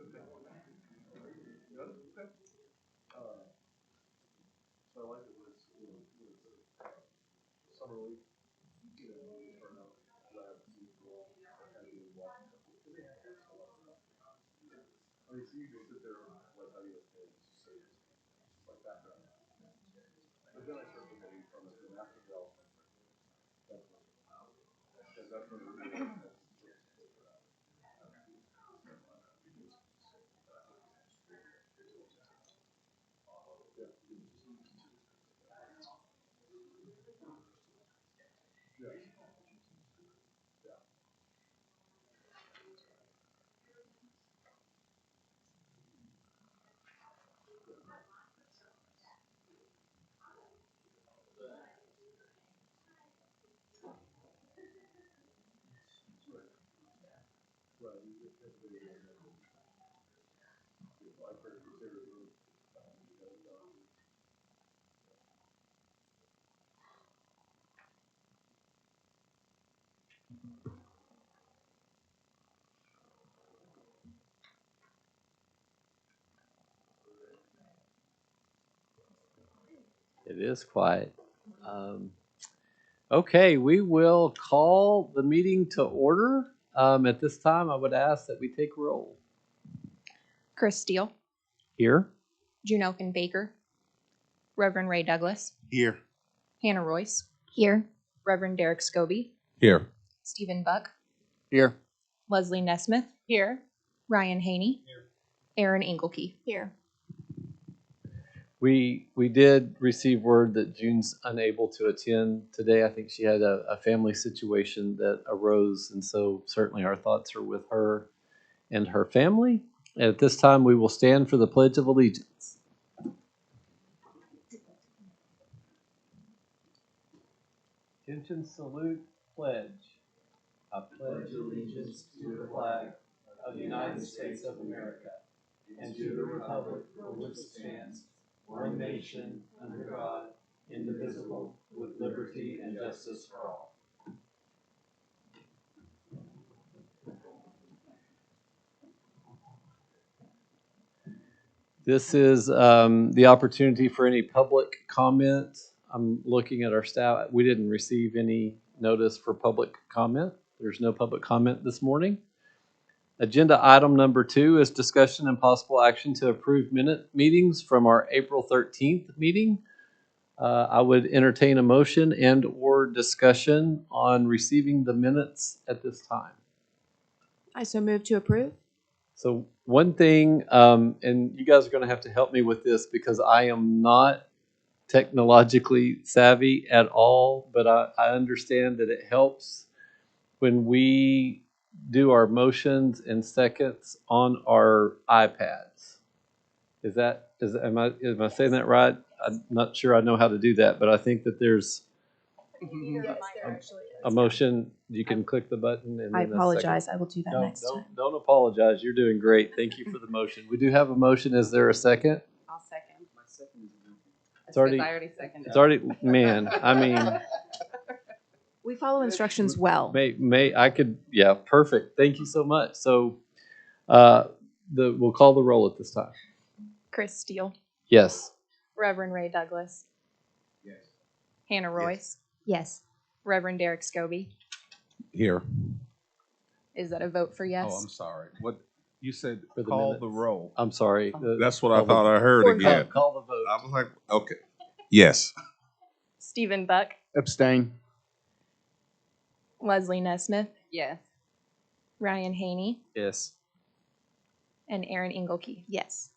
So I like it when it's, summer week, turn out labs, kind of doing walking. Because they have kids. I mean, so you just sit there and like how you just say it's like background. But then I start thinking from it, and after they'll, because that's when we're doing it. It is quiet. Okay, we will call the meeting to order. At this time, I would ask that we take roll. Chris Steele, Here. June Elkin Baker, Reverend Ray Douglas, Here. Hannah Royce, Here. Reverend Derek Scobie, Here. Stephen Buck, Here. Leslie Nesmith, Here. Ryan Haney, Aaron Engelke. Here. We did receive word that June's unable to attend today. I think she had a family situation that arose, and so certainly our thoughts are with her and her family. At this time, we will stand for the Pledge of Allegiance. Attention, salute, pledge. I pledge allegiance to the flag of the United States of America and to the republic for which it stands, one nation, under God, indivisible, with liberty and justice for all. This is the opportunity for any public comment. I'm looking at our staff. We didn't receive any notice for public comment. There's no public comment this morning. Agenda item number 2 is discussion and possible action to approve minute meetings from our April 13th meeting. I would entertain a motion and or discussion on receiving the minutes at this time. I so move to approve. So one thing, and you guys are going to have to help me with this because I am not technologically savvy at all, but I understand that it helps when we do our motions and seconds on our iPads. Am I saying that right? I'm not sure I know how to do that, but I think that there's a motion. You can click the button. And I then apologize. I will do that next time. Don't apologize. You're doing great. Thank you for the motion. We do have a motion. Is there a second? I'll second. It's already. I already seconded. It's already. Man, I mean. We follow instructions well. I could. Yeah, perfect. Thank you so much. So, we'll call the roll at this time. Chris Steele, Yes. Reverend Ray Douglas, Yes. Hannah Royce, Yes. Reverend Derek Scobie. Here. Is that a vote for yes? Oh, I'm sorry. What you said? For the Call minutes. the roll. I'm sorry. That's what I thought I heard again. Call the vote. I was like, okay. Yes. Stephen Buck, Abstain. Leslie Nesmith, Yes. Ryan Haney, Yes. and Aaron Engelke. Yes.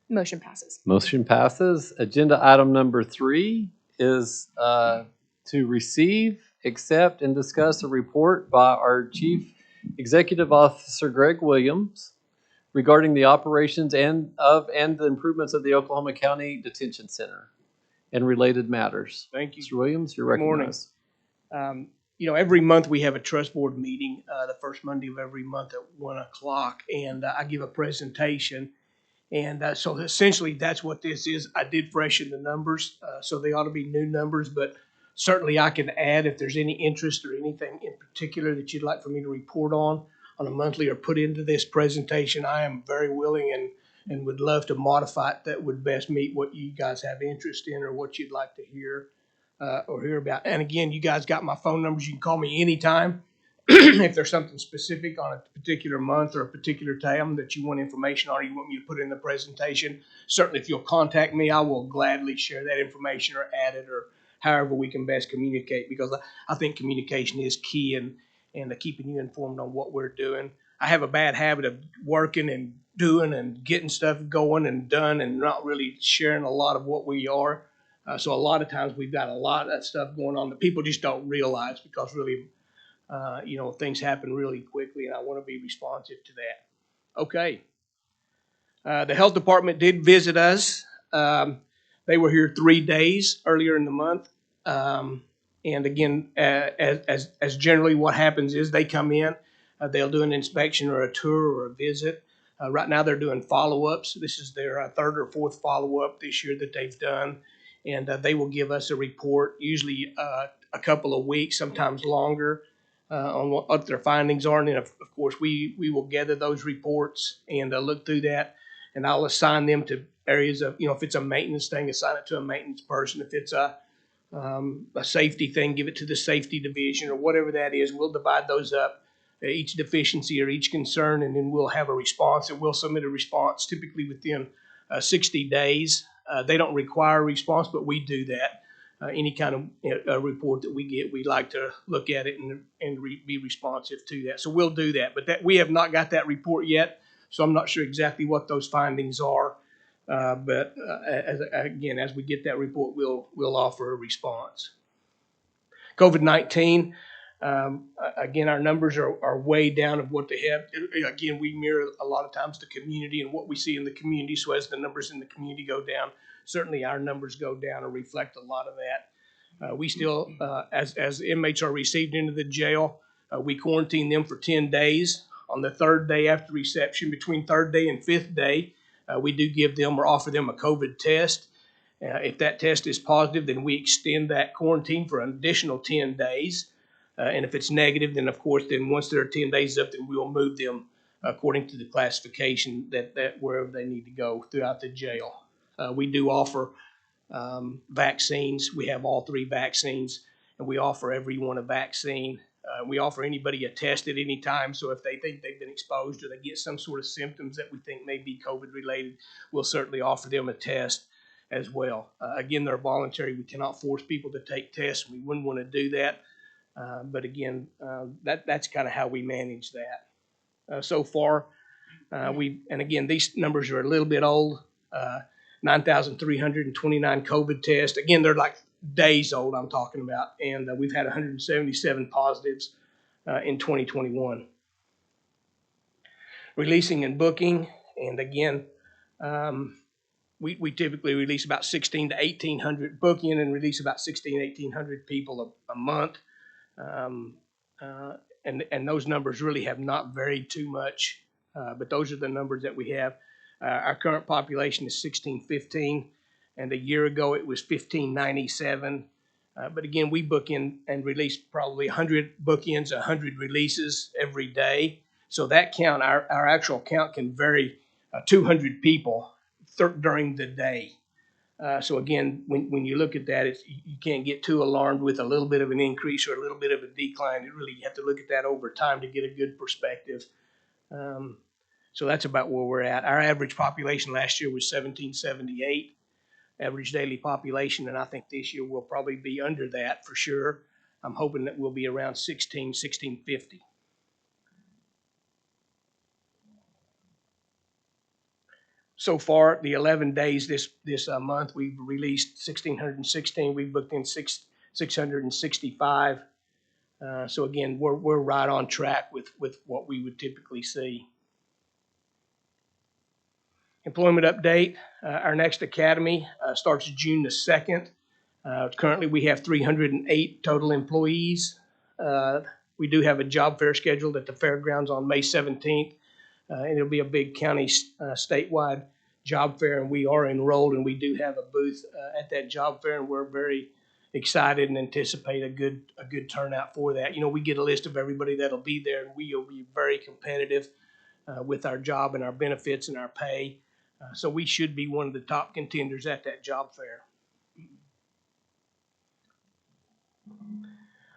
Motion passes. Motion passes. Agenda item number 3 is to receive, accept, and discuss a report by our Chief Executive Officer Greg Williams regarding the operations and the improvements of the Oklahoma County Detention Center and related matters. Thank you. Mr. Williams, you're Good morning. recognized. Every month we have a trust board meeting, the first Monday of every month at 1 o'clock, and I give a presentation. And so essentially that's what this is. I did freshen the numbers, so they ought to be new numbers, but certainly I can add if there's any interest or anything in particular that you'd like for me to report on. on a monthly are put into this presentation, I am very willing and would love to modify it that would best meet what you guys have interest in or what you'd like to hear or hear about. And again, you guys got my phone numbers. You can call me anytime. If there's something specific on a particular month or a particular time that you want information on or you want me to put in the presentation, certainly if you'll contact me, I will gladly share that information or add it or however we can best communicate, because I think communication is key and keeping you informed on what we're doing. I have a bad habit of working and doing and getting stuff going and done and not really sharing a lot of what we are. So a lot of times we've got a lot of that stuff going on that people just don't realize, because really, things happen really quickly, and I want to be responsive to that. Okay. The health department did visit us. They were here 3 days earlier in the month. And again, as generally what happens is they come in, they'll do an inspection or a tour or a visit. Right now they're doing follow-ups. This is their third or fourth follow-up this year that they've done. And they will give us a report, usually a couple of weeks, sometimes longer, on what their findings are. And then, of course, we will gather those reports and look through that. And I'll assign them to areas of, if it's a maintenance thing, assign it to a maintenance person. If it's a safety thing, give it to the safety division or whatever that is. We'll divide those up, each deficiency or each concern, and then we'll have a response, and we'll submit a response typically within 60 days. They don't require a response, but we do that. Any kind of report that we get, we like to look at it and be responsive to that. So we'll do that, but we have not got that report yet, so I'm not sure exactly what those findings are. But as we get that report, we'll offer a response. COVID-19, again, our numbers are way down of what they have. Again, we mirror a lot of times the community and what we see in the community. So as the numbers in the community go down, certainly our numbers go down and reflect a lot of that. We still, as inmates are received into the jail, we quarantine them for 10 days. On the third day after reception, between third day and fifth day, we do give them or offer them a COVID test. If that test is positive, then we extend that quarantine for an additional 10 days. And if it's negative, then of course, then once their 10 days is up, then we will move them according to the classification that wherever they need to go throughout the jail. We do offer vaccines. We have all 3 vaccines, and we offer everyone a vaccine. We offer anybody a test at any time. So if they think they've been exposed or they get some sort of symptoms that we think may be COVID related, we'll certainly offer them a test as well. Again, they're voluntary. We cannot force people to take tests. We wouldn't want to do that. But again, that's kind of how we manage that. So far, and again, these numbers are a little bit old. 9,329 COVID tests. Again, they're like days old I'm talking about. And we've had 177 positives in 2021. Releasing and booking. And again, we typically release about 16 to 1,800 booking and release about 1,600 to 1,800 people a month. And those numbers really have not varied too much, but those are the numbers that we have. Our current population is 1,615, and a year ago it was 1,597. But again, we book in and release probably 100 bookings, 100 releases every day. So that count, our actual count can vary 200 people during the day. So again, when you look at that, you can't get too alarmed with a little bit of an increase or a little bit of a decline. You really have to look at that over time to get a good perspective. So that's about where we're at. Our average population last year was 1,778, average daily population, and I think this year we'll probably be under that for sure. I'm hoping that we'll be around 1,650. So far, the 11 days this month, we've released 1,616. We've booked in 665. So again, we're right on track with what we would typically see. Employment update. Our next academy starts June the 2nd. Currently, we have 308 total employees. We do have a job fair scheduled at the fairgrounds on May 17th. And it'll be a big county statewide job fair, and we are enrolled, and we do have a booth at that job fair, and we're very excited and anticipate a good turnout for that. You know, we get a list of everybody that'll be there, and we will be very competitive with our job and our benefits and our pay. So we should be one of the top contenders at that job fair.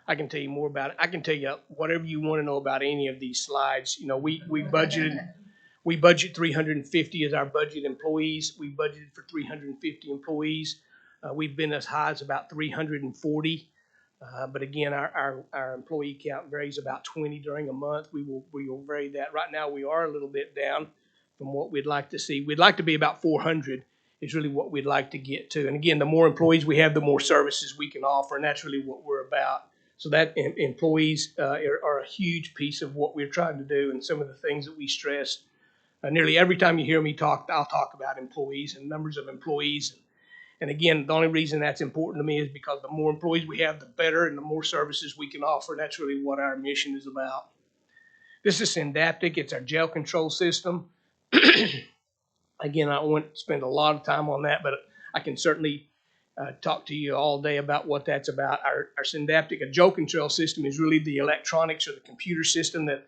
I can tell you more about it. I can tell you whatever you want to know about any of these slides. You know, we budget 350 as our budget employees. We budgeted for 350 employees. We've been as high as about 340. But again, our employee count varies about 20 during a month. We will vary that. Right now, we are a little bit down from what we'd like to see. We'd like to be about 400 is really what we'd like to get to. And again, the more employees we have, the more services we can offer, and that's really what we're about. So that employees are a huge piece of what we're trying to do, and some of the things that we stress. Nearly every time you hear me talk, I'll talk about employees and numbers of employees. And again, the only reason that's important to me is because the more employees we have, the better, and the more services we can offer. And that's really what our mission is about. This is Syndaptic. It's our jail control system. Again, I won't spend a lot of time on that, but I can certainly talk to you all day about what that's about. Our Syndaptic, a jail control system, is really the electronics or the computer system that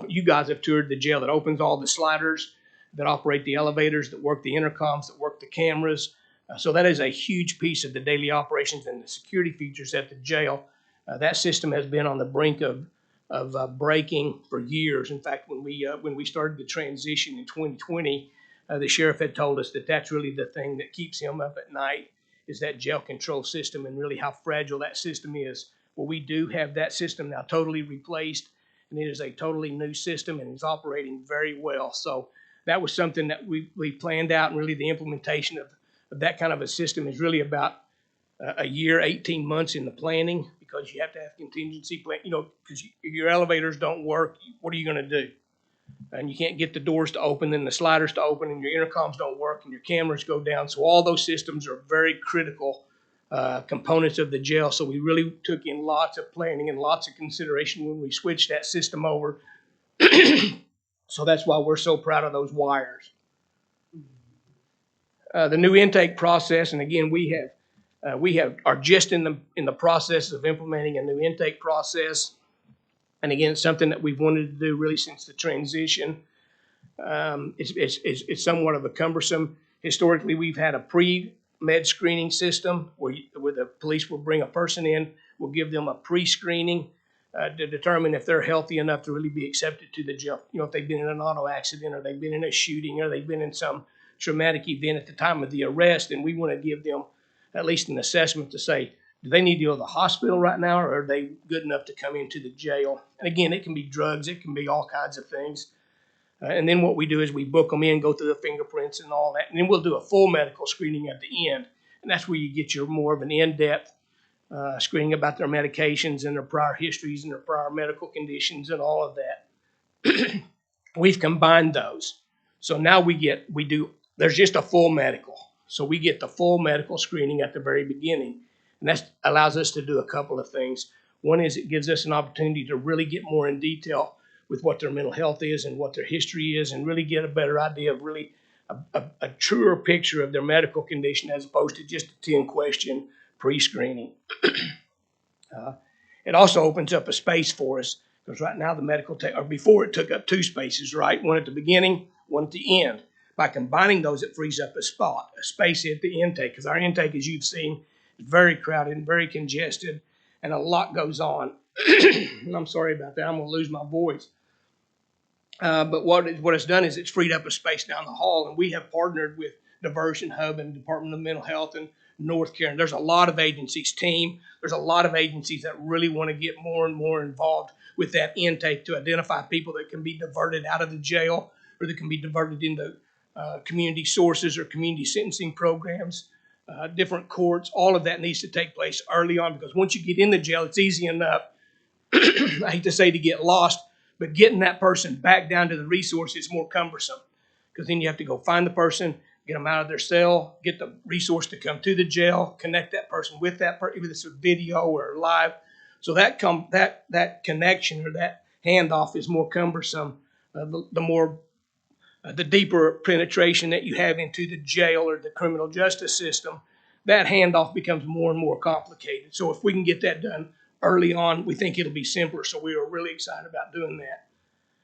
you guys have toured the jail, that opens all the sliders, that operate the elevators, that work the intercoms, that work the cameras. So that is a huge piece of the daily operations and the security features at the jail. That system has been on the brink of breaking for years. In fact, when we started the transition in 2020, the sheriff had told us that that's really the thing that keeps him up at night, is that jail control system, and really how fragile that system is. Well, we do have that system now totally replaced, and it is a totally new system, and it's operating very well. So that was something that we planned out, and really the implementation of that kind of a system is really about a year, 18 months in the planning, because you have to have contingency plan, you know, because your elevators don't work. What are you going to do? And you can't get the doors to open and the sliders to open, and your intercoms don't work and your cameras go down. So all those systems are very critical components of the jail. So we really took in lots of planning and lots of consideration when we switched that system over. So that's why we're so proud of those wires. The new intake process, and again, we are just in the process of implementing a new intake process. And again, it's something that we've wanted to do really since the transition. It's somewhat of a cumbersome. Historically, we've had a pre-med screening system where the police will bring a person in, we'll give them a pre-screening to determine if they're healthy enough to really be accepted to the jail. You know, if they've been in an auto accident, or they've been in a shooting, or they've been in some traumatic event at the time of the arrest, and we want to give them at least an assessment to say, do they need to go to the hospital right now, or are they good enough to come into the jail? And again, it can be drugs, it can be all kinds of things. And then what we do is we book them in, go through the fingerprints and all that, and then we'll do a full medical screening at the end. And that's where you get your more of an in-depth screening about their medications and their prior histories and their prior medical conditions and all of that. We've combined those. So now there's just a full medical. So we get the full medical screening at the very beginning. And that allows us to do a couple of things. One is it gives us an opportunity to really get more in detail with what their mental health is and what their history is, and really get a better idea of really a truer picture of their medical condition, as opposed to just a 10-question pre-screening. It also opens up a space for us, because right now the medical, before it took up 2 spaces, right? One at the beginning, one at the end. By combining those, it frees up a space at the intake, because our intake, as you've seen, is very crowded and very congested, and a lot goes on. And I'm sorry about that. I'm going to lose my voice. But what it's done is it's freed up a space down the hall, and we have partnered with Diversion Hub and Department of Mental Health and North Care. And there's a lot of agencies, there's a lot of agencies that really want to get more and more involved with that intake to identify people that can be diverted out of the jail, or that can be diverted into community sources or community sentencing programs, different courts. All of that needs to take place early on, because once you get in the jail, it's easy enough, I hate to say, to get lost, but getting that person back down to the resource is more cumbersome, because then you have to go find the person, get them out of their cell, get the resource to come to the jail, connect that person with that person, whether it's a video or live. So that connection or that handoff is more cumbersome. The deeper penetration that you have into the jail or the criminal justice system, that handoff becomes more and more complicated. So if we can get that done early on, we think it'll be simpler. So we are really excited about doing that.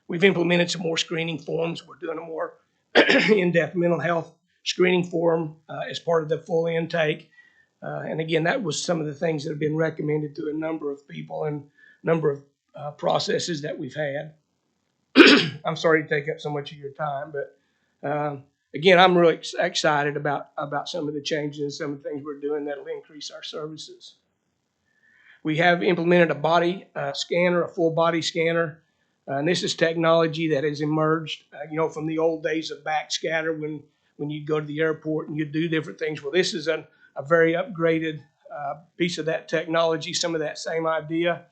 We've implemented some more screening forms. We're doing a more in-depth mental health screening form as part of the full intake. And again, that was some of the things that have been recommended to a number of people and a number of processes that we've had. I'm sorry to take up so much of your time, but again, I'm really excited about some of the changes and some of the things we're doing that'll increase our services. We have implemented a body scanner, a full body scanner. And this is technology that has emerged, from the old days of backscatter when you'd go to the airport and you'd do different things. Well, this is a very upgraded piece of that technology, some of that same idea.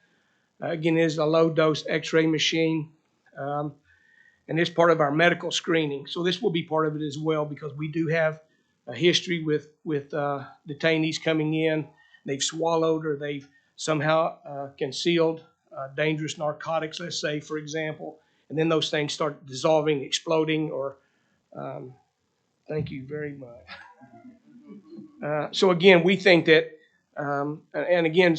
Again, it is a low-dose X-ray machine, and it's part of our medical screening. So this will be part of it as well because we do have a history with detainees coming in. They've swallowed or they've somehow concealed dangerous narcotics, let's say, for example, and then those things start dissolving, exploding, or thank you very much. So again, we think that, and again,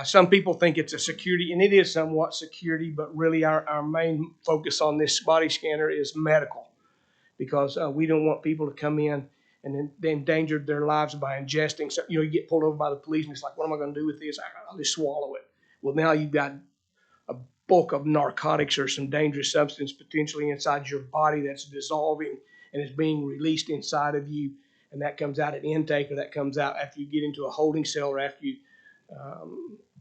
some people think it's a security, and it is somewhat security, but really our main focus on this body scanner is medical, because we don't want people to come in and then they endangered their lives by ingesting. So, you get pulled over by the police and it's like, what am I going to do with this? I'll just swallow it. Well, now you've got a bulk of narcotics or some dangerous substance potentially inside your body that's dissolving and is being released inside of you, and that comes out at intake or that comes out after you get into a holding cell or after you.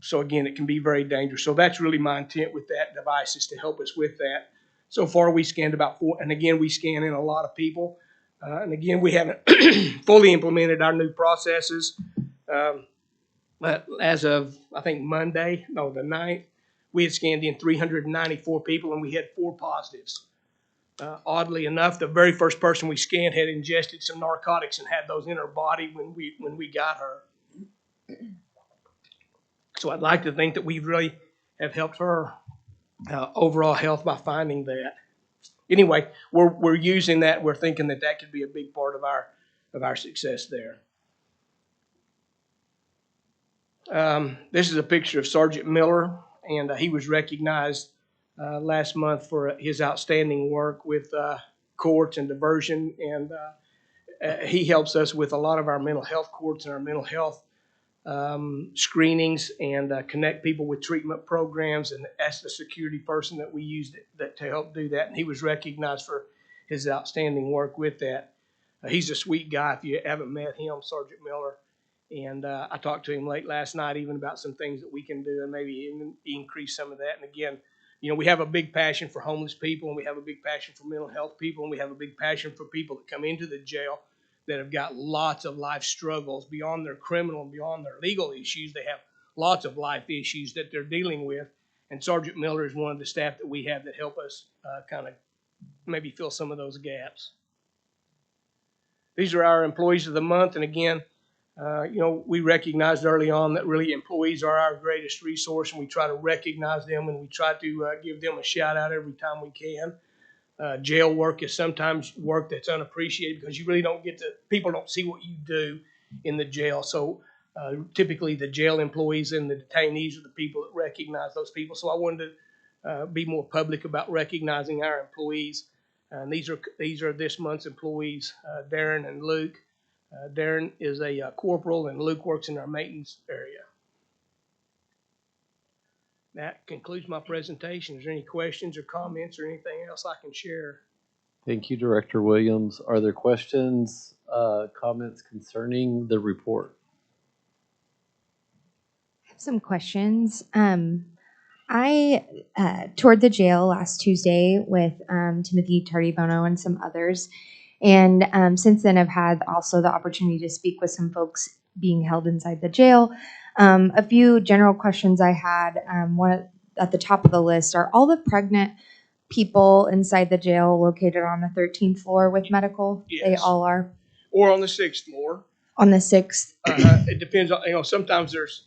So again, it can be very dangerous. So that's really my intent with that device, is to help us with that. So far, we scanned about 4, and again, we scan in a lot of people. And again, we haven't fully implemented our new processes. But as of, I think, the 9th, we had scanned in 394 people, and we had 4 positives. Oddly enough, the very first person we scanned had ingested some narcotics and had those in her body when we got her. So I'd like to think that we really have helped her overall health by finding that. Anyway, we're using that. We're thinking that could be a big part of our success there. This is a picture of Sergeant Miller, and he was recognized last month for his outstanding work with courts and diversion, and he helps us with a lot of our mental health courts and our mental health screenings, and connect people with treatment programs, and that's the security person that we use that to help do that, and he was recognized for his outstanding work with that. He's a sweet guy. If you haven't met him, Sergeant Miller, and I talked to him late last night even about some things that we can do and maybe even increase some of that. And again, we have a big passion for homeless people, and we have a big passion for mental health people, and we have a big passion for people that come into the jail that have got lots of life struggles beyond their criminal and beyond their legal issues. They have lots of life issues that they're dealing with. And Sergeant Miller is one of the staff that we have that help us kind of maybe fill some of those gaps. These are our employees of the month. And again, we recognized early on that really employees are our greatest resource, and we try to recognize them, and we try to give them a shout out every time we can. Jail work is sometimes work that's unappreciated because you really don't people don't see what you do in the jail. So typically the jail employees and the detainees are the people that recognize those people. So I wanted to be more public about recognizing our employees. And these are this month's employees, Darren and Luke. Darren is a corporal, and Luke works in our maintenance area. That concludes my presentation. Is there any questions or comments or anything else I can share? Thank you, Director Williams. Are there questions, comments concerning the report? I have some questions. I toured the jail last Tuesday with Timothy Tardibono and some others. And since then, I've had also the opportunity to speak with some folks being held inside the jail. A few general questions I had. One at the top of the list are all the pregnant people inside the jail located on the 13th floor with medical? Yes. They all are? Or on the 6th floor. On the 6th? It depends on, sometimes there's,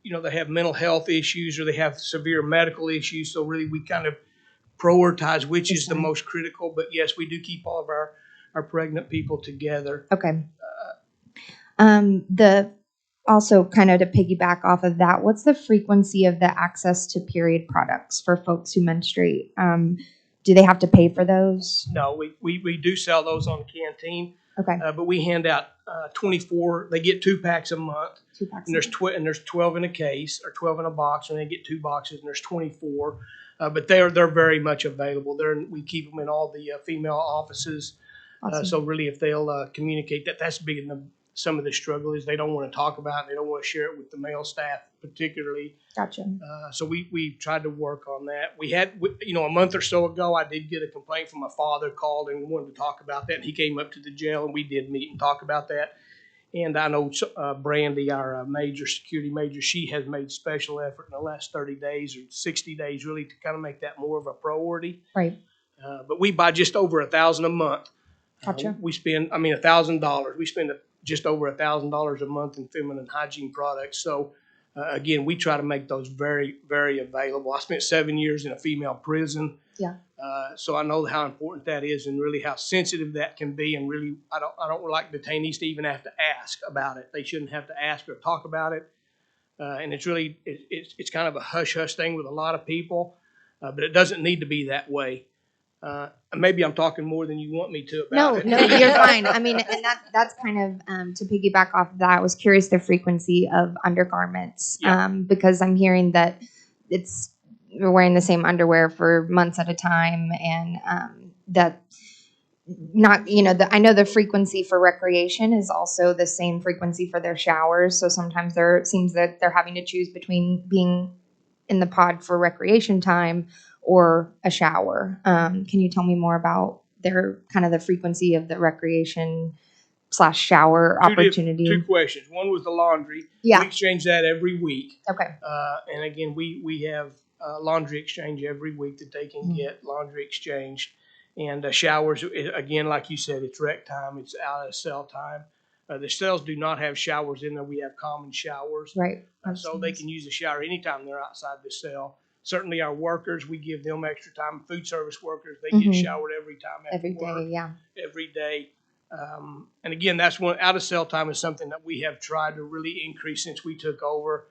they have mental health issues or they have severe medical issues. So really we kind of prioritize which is the most critical. But yes, we do keep all of our pregnant people together. Okay. The also kind of to piggyback off of that, what's the frequency of the access to period products for folks who menstruate? Do they have to pay for those? No, we do sell those on Canteen, Okay, but we hand out 24. They get 2 packs a month, 2 packs. and there's 12 in a case or 12 in a box, and they get 2 boxes, and there's 24. But they're very much available. We keep them in all the female offices. Awesome. So really, if they'll communicate that's big in some of the struggle is they don't want to talk about it. They don't want to share it with the male staff particularly. Gotcha. So we tried to work on that. We had, a month or so ago, I did get a complaint from my father, called and wanted to talk about that. And he came up to the jail and we did meet and talk about that. And I know Brandy, our major security major, she has made special effort in the last 30 days or 60 days really to kind of make that more of a priority. Right. But we buy just over $1,000 a month. Gotcha. We spend, $1,000. We spend just over $1,000 a month in feminine hygiene products. So again, we try to make those very, very available. I spent 7 years in a female prison. Yeah. So I know how important that is and really how sensitive that can be. And really, I don't like detainees to even have to ask about it. They shouldn't have to ask or talk about it. And it's really, it's kind of a hush-hush thing with a lot of people, but it doesn't need to be that way. Maybe I'm talking more than you want me to about it. No, you're fine. I mean, and that's kind of to piggyback off of that. I was curious the frequency of undergarments, because I'm hearing that you're wearing the same underwear for months at a time, and that not I know the frequency for recreation is also the same frequency for their showers. So sometimes it seems that they're having to choose between being in the pod for recreation time or a shower. Can you tell me more about their kind of the frequency of the recreation / shower opportunity? 2 questions. One was the laundry. Yeah. We exchange that every week. Okay. And again, we have laundry exchange every week that they can get laundry exchanged. And showers, again, like you said, it's rec time. It's out of cell time. The cells do not have showers in there. We have common showers. Right. So they can use a shower anytime they're outside the cell. Certainly our workers, we give them extra time. Food service workers, they get showered every time after work. Every day, yeah. Every day. And again, that's one, out of cell time is something that we have tried to really increase since we took over.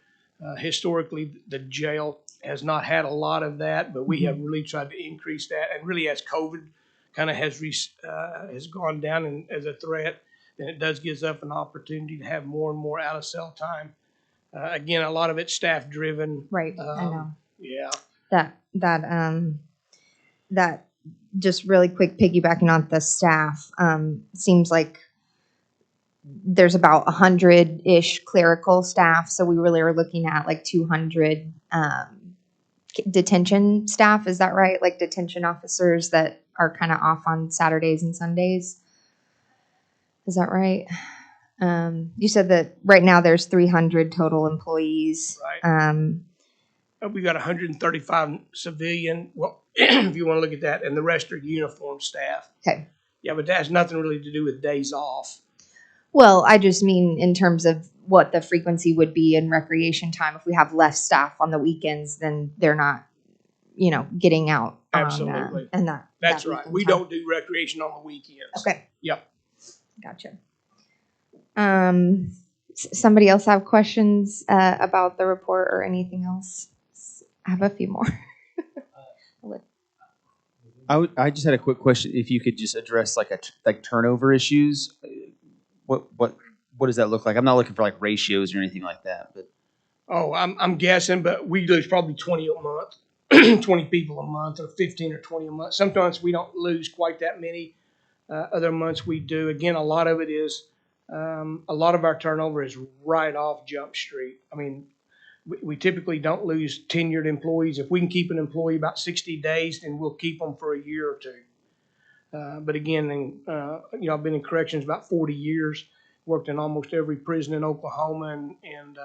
Historically, the jail has not had a lot of that, but we have really tried to increase that. And really, as COVID kind of has gone down and as a threat, then it does give us an opportunity to have more and more out of cell time. Again, a lot of it's staff driven. Right. I know. Yeah. That just really quick piggybacking on the staff, seems like there's about 100-ish clerical staff. So we really are looking at like 200 detention staff. Is that right? Like detention officers that are kind of off on Saturdays and Sundays. Is that right? You said that right now there's 300 total employees. Right. We got 135 civilian, well, if you want to look at that, and the rest are uniform staff. Okay. Yeah, but that has nothing really to do with days off. Well, I just mean in terms of what the frequency would be in recreation time. If we have less staff on the weekends, then they're not, getting out. Absolutely. And that's right. We don't do recreation on the weekends. Okay. Yep. Gotcha. Somebody else have questions about the report or anything else? I have a few more. I just had a quick question. If you could just address like turnover issues, what does that look like? I'm not looking for like ratios or anything like that, but I'm guessing, but we lose probably 20 a month, 20 people a month, or 15 or 20 a month. Sometimes we don't lose quite that many. Other months we do. Again, a lot of it is a lot of our turnover is right off Jump Street. I mean, we typically don't lose tenured employees. If we can keep an employee about 60 days, then we'll keep them for a year or two. But again, I've been in corrections about 40 years, worked in almost every prison in Oklahoma, and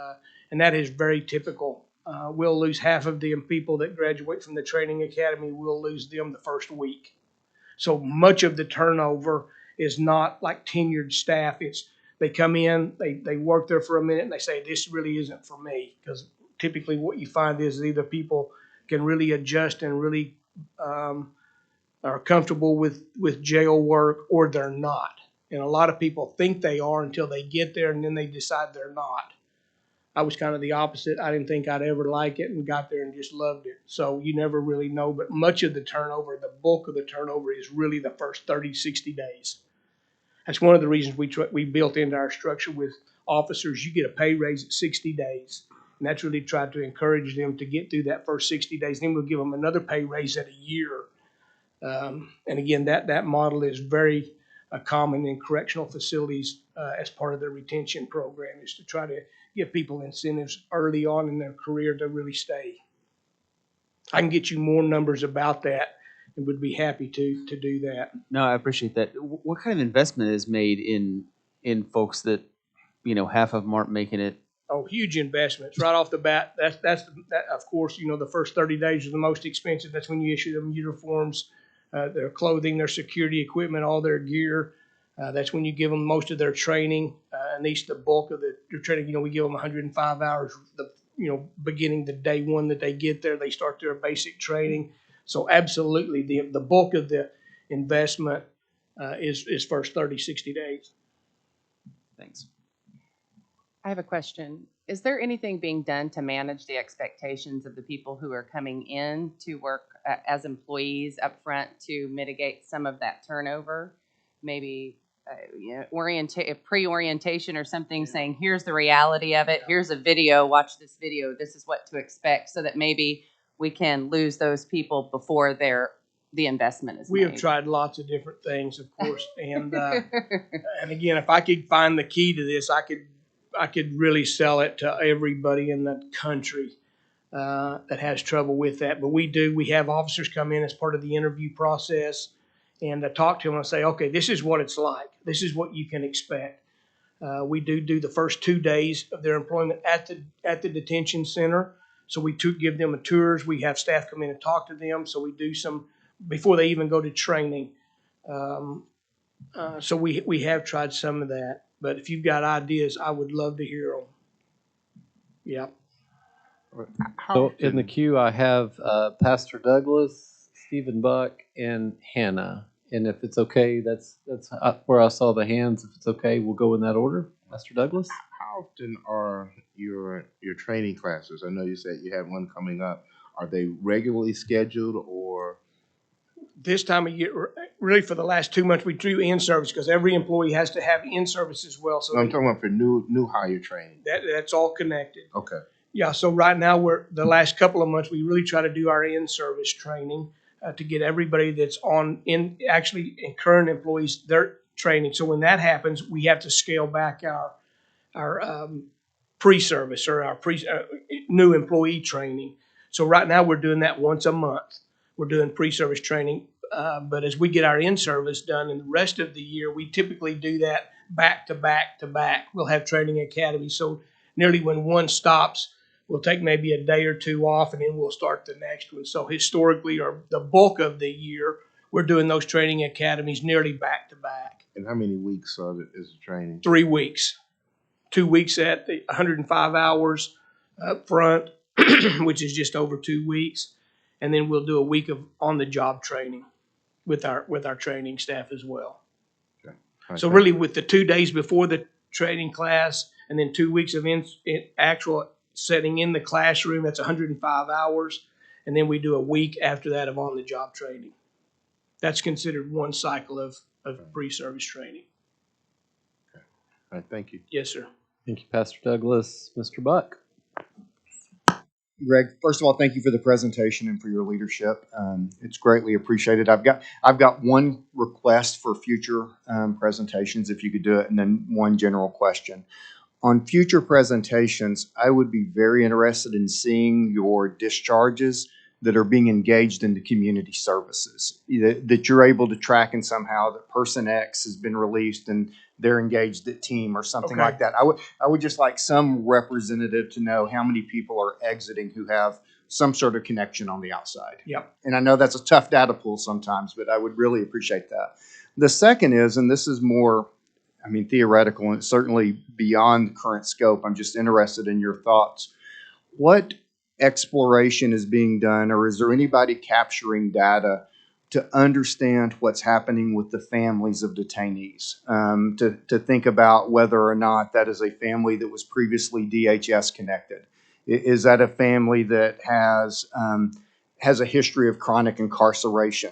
that is very typical. We'll lose half of the people that graduate from the training academy. We'll lose them the first week. So much of the turnover is not like tenured staff. It's they come in, they work there for a minute, and they say, this really isn't for me. Because typically what you find is either people can really adjust and really are comfortable with jail work, or they're not. And a lot of people think they are until they get there, and then they decide they're not. I was kind of the opposite. I didn't think I'd ever like it, and got there and just loved it. So you never really know, but much of the turnover, the bulk of the turnover, is really the first 30, 60 days. That's one of the reasons we built into our structure with officers. You get a pay raise at 60 days. And that's really tried to encourage them to get through that first 60 days. Then we'll give them another pay raise at a year. And again, that model is very common in correctional facilities as part of their retention program, is to try to give people incentives early on in their career to really stay. I can get you more numbers about that and would be happy to do that. No, I appreciate that. What kind of investment is made in folks that, half of them aren't making it? Oh, huge investments right off the bat. That of course, the first 30 days are the most expensive. That's when you issue them uniforms, their clothing, their security equipment, all their gear. That's when you give them most of their training, at least the bulk of their training. We give them 105 hours, beginning the day one that they get there. They start their basic training. So absolutely, the bulk of the investment is first 30, 60 days. Thanks. I have a question. Is there anything being done to manage the expectations of the people who are coming in to work as employees up front to mitigate some of that turnover? Maybe pre-orientation or something, saying, here's the reality of it. Here's a video. Watch this video. This is what to expect, so that maybe we can lose those people before the investment is We made. have tried lots of different things, of course. And again, if I could find the key to this, I could really sell it to everybody in the country that has trouble with that. But we have officers come in as part of the interview process and talk to them and say, okay, this is what it's like. This is what you can expect. We do the first 2 days of their employment at the detention center. So we give them tours. We have staff come in and talk to them. So we do some before they even go to training. So we have tried some of that. But if you've got ideas, I would love to hear them. Yeah. So in the queue, I have Pastor Douglas, Stephen Buck, and Hannah. And if it's okay, that's where I saw the hands. If it's okay, we'll go in that order. Pastor Douglas? How often are your training classes? I know you said you had one coming up. Are they regularly scheduled, or? This time of year, really for the last 2 months, we do in-service because every employee has to have in-service as well. So No, I'm talking about for new hire training. that's all connected. Okay. Yeah, so right now the last couple of months, we really try to do our in-service training to get everybody that's in current employees their training. So when that happens, we have to scale back our pre-service or our new employee training. So right now we're doing that once a month. We're doing pre-service training, but as we get our in-service done in the rest of the year, we typically do that back to back to back. We'll have training academies. So nearly when one stops, we'll take maybe a day or two off, and then we'll start the next one. So historically, or the bulk of the year, we're doing those training academies nearly back to back. And how many weeks is the training? 3 weeks. 2 weeks at the 105 hours up front, which is just over 2 weeks. And then we'll do a week of on-the-job training with our training staff as well. Okay. Right, So really with the 2 days before the training class and then 2 weeks of actual setting in the classroom, that's 105 hours. And then we do a week after that of on-the-job training. That's considered one cycle of pre-service training. All right, thank you. Yes, sir. Thank you, Pastor Douglas. Mr. Buck? Greg, first of all, thank you for the presentation and for your leadership. It's greatly appreciated. I've got one request for future presentations, if you could do it, and then one general question. On future presentations, I would be very interested in seeing your discharges that are being engaged in the community services, that you're able to track and somehow that person X has been released and they're engaged at team or something Okay. like that. I would just like some representative to know how many people are exiting who have some sort of connection on the outside. Yep. And I know that's a tough data pool sometimes, but I would really appreciate that. The second is, and this is more, theoretical, and it's certainly beyond the current scope. I'm just interested in your thoughts. What exploration is being done, or is there anybody capturing data to understand what's happening with the families of detainees, to think about whether or not that is a family that was previously DHS connected. Is that a family that has a history of chronic incarceration?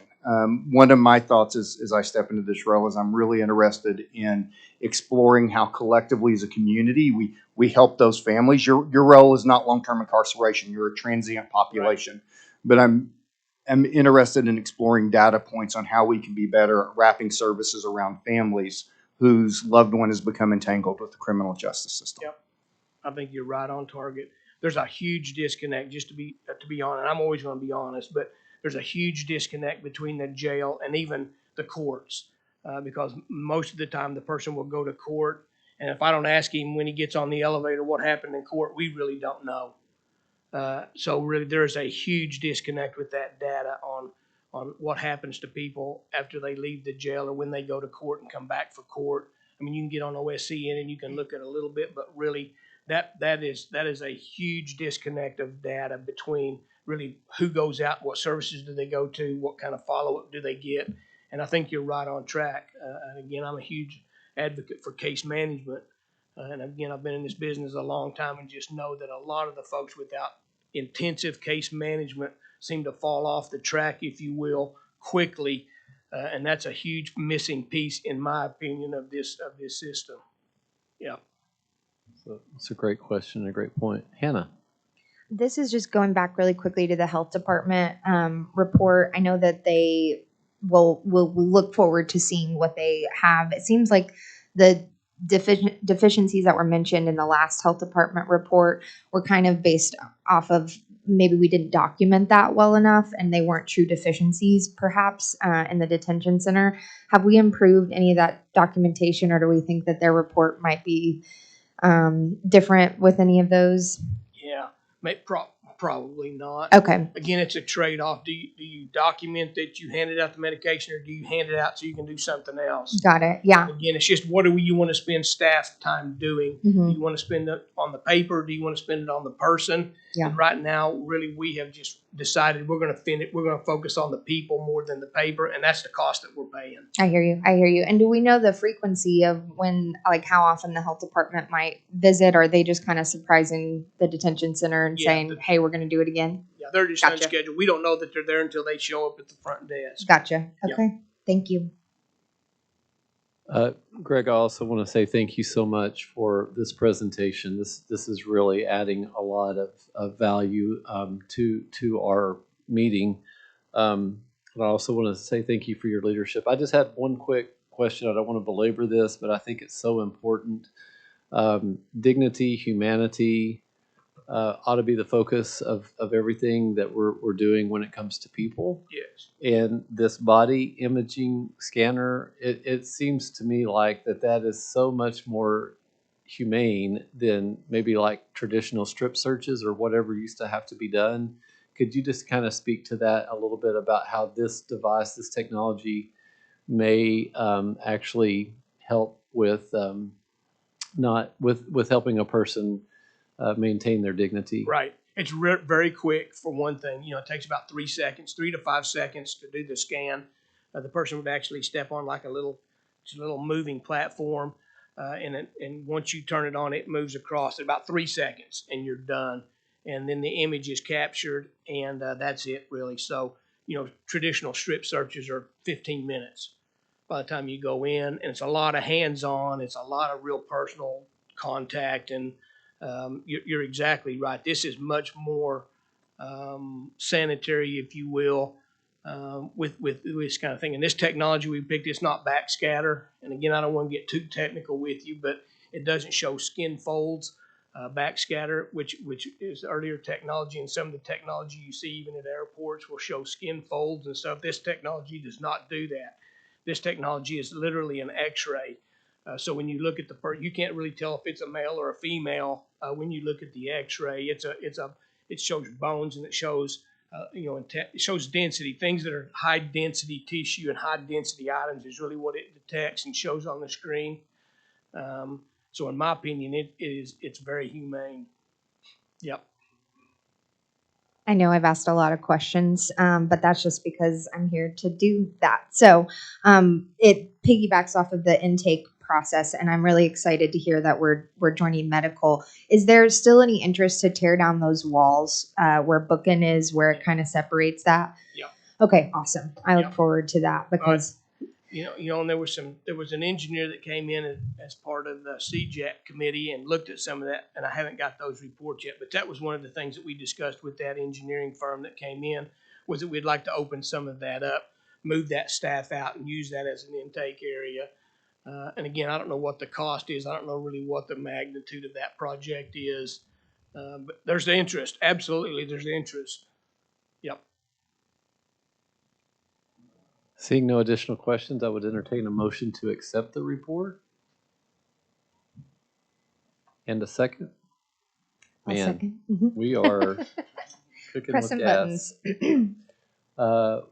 One of my thoughts as I step into this role is I'm really interested in exploring how collectively as a community we help those families. Your role is not long-term incarceration. You're a transient population. Right. But I'm interested in exploring data points on how we can be better at wrapping services around families whose loved one has become entangled with the criminal justice system. Yep. I think you're right on target. There's a huge disconnect, just to be honest. I'm always going to be honest, but there's a huge disconnect between the jail and even the courts, because most of the time the person will go to court, and if I don't ask him when he gets on the elevator what happened in court, we really don't know. So really, there's a huge disconnect with that data on what happens to people after they leave the jail or when they go to court and come back for court. I mean, you can get on OSCN and you can look at a little bit, but really, that is a huge disconnect of data between really who goes out, what services do they go to, what kind of follow-up do they get, and I think you're right on track. And again, I'm a huge advocate for case management. And again, I've been in this business a long time and just know that a lot of the folks without intensive case management seem to fall off the track, if you will, quickly. And that's a huge missing piece, in my opinion, of this system. Yeah. So it's a great question, a great point. Hannah. This is just going back really quickly to the health department report. I know that they will look forward to seeing what they have. It seems like the deficiencies that were mentioned in the last health department report were kind of based off of maybe we didn't document that well enough and they weren't true deficiencies perhaps in the detention center. Have we improved any of that documentation, or do we think that their report might be different with any of those? Yeah, probably not. Okay. Again, it's a trade-off. Do you document that you handed out the medication, or do you hand it out so you can do something else? Got it. Yeah. Again, it's just what do you want to spend staff time doing? Mm-hmm. Do you want to spend it on the paper? Do you want to spend it on the person? Yeah. And right now, really, we have just decided we're going to focus on the people more than the paper, and that's the cost that we're paying. I hear you. And do we know the frequency of when, like how often the health department might visit? Or are they just kind of surprising the detention center and saying, hey, we're going to do it again? Yeah, they're just unscheduled. We don't know that they're there until they show up at the front desk. Gotcha. Okay. Thank you. Greg, I also want to say thank you so much for this presentation. This is really adding a lot of value to our meeting. And I also want to say thank you for your leadership. I just had one quick question. I don't want to belabor this, but I think it's so important. Dignity, humanity ought to be the focus of everything that we're doing when it comes to people. Yes. And this body imaging scanner, it seems to me like that is so much more humane than maybe like traditional strip searches or whatever used to have to be done. Could you just kind of speak to that a little bit about how this device, this technology may actually help with with helping a person maintain their dignity? Right. It's very quick for one thing. You know, it takes about 3 to 5 seconds to do the scan. The person would actually step on like a little moving platform, and once you turn it on, it moves across in about 3 seconds, and you're done. And then the image is captured, and that's it really. So, you know, traditional strip searches are 15 minutes by the time you go in, and it's a lot of hands-on. It's a lot of real personal contact, and you're exactly right. This is much more sanitary, if you will, with this kind of thing. And this technology we picked, it's not backscatter. And again, I don't want to get too technical with you, but it doesn't show skin folds, backscatter, which is earlier technology. And some of the technology you see even at airports will show skin folds and stuff. This technology does not do that. This technology is literally an X-ray. So when you look at the you can't really tell if it's a male or a female when you look at the X-ray. It shows bones, and it shows it shows density. Things that are high density tissue and high density items is really what it detects and shows on the screen. So in my opinion, it's very humane. Yep. I know I've asked a lot of questions, but that's just because I'm here to do that. So it piggybacks off of the intake process, and I'm really excited to hear that we're joining medical. Is there still any interest to tear down those walls where Bookin is, where it kind of separates that? Yeah. Okay, awesome. I look Yeah. forward to that because And there was an engineer that came in as part of the CJAC committee and looked at some of that, and I haven't got those reports yet, but that was one of the things that we discussed with that engineering firm that came in, was that we'd like to open some of that up, move that staff out and use that as an intake area. And again, I don't know what the cost is. I don't know really what the magnitude of that project is. But there's the interest. Absolutely, there's the interest. Yep. Seeing no additional questions, I would entertain a motion to accept the report. And a second. I'll Man, second. Mhm. we are cooking with Pressing gas. buttons.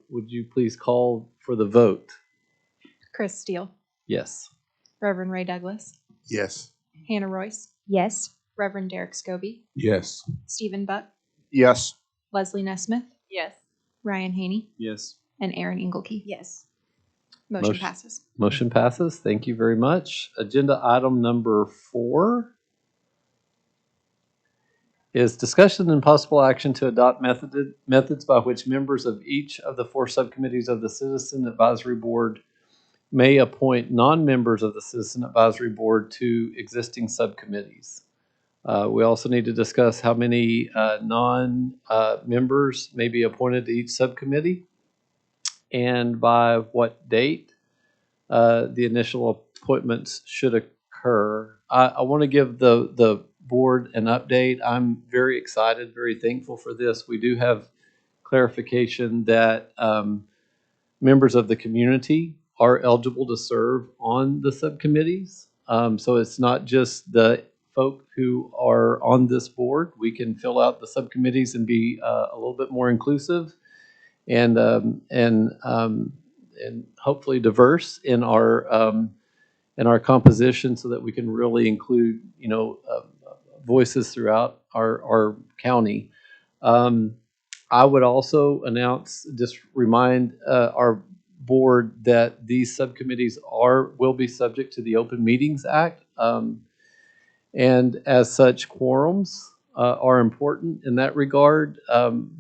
Would you please call for the vote? Chris Steele, Yes. Reverend Ray Douglas, Yes. Hannah Royce, Yes. Reverend Derek Scobie, Yes. Stephen Buck, Yes. Leslie Nesmith, Yes. Ryan Haney, Yes. and Aaron Inglekey. Yes. Motion passes. Motion passes. Thank you very much. Agenda item number 4 is discussion and possible action to adopt methods by which members of each of the 4 subcommittees of the Citizen Advisory Board may appoint non-members of the Citizen Advisory Board to existing subcommittees. We also need to discuss how many non-members may be appointed to each subcommittee and by what date the initial appointments should occur. I want to give the board an update. I'm very excited, very thankful for this. We do have clarification that members of the community are eligible to serve on the subcommittees. So it's not just the folk who are on this board. We can fill out the subcommittees and be a little bit more inclusive and hopefully diverse in our composition, so that we can really include voices throughout our county. I would also remind our board that these subcommittees will be subject to the Open Meetings Act, and as such, quorums are important in that regard.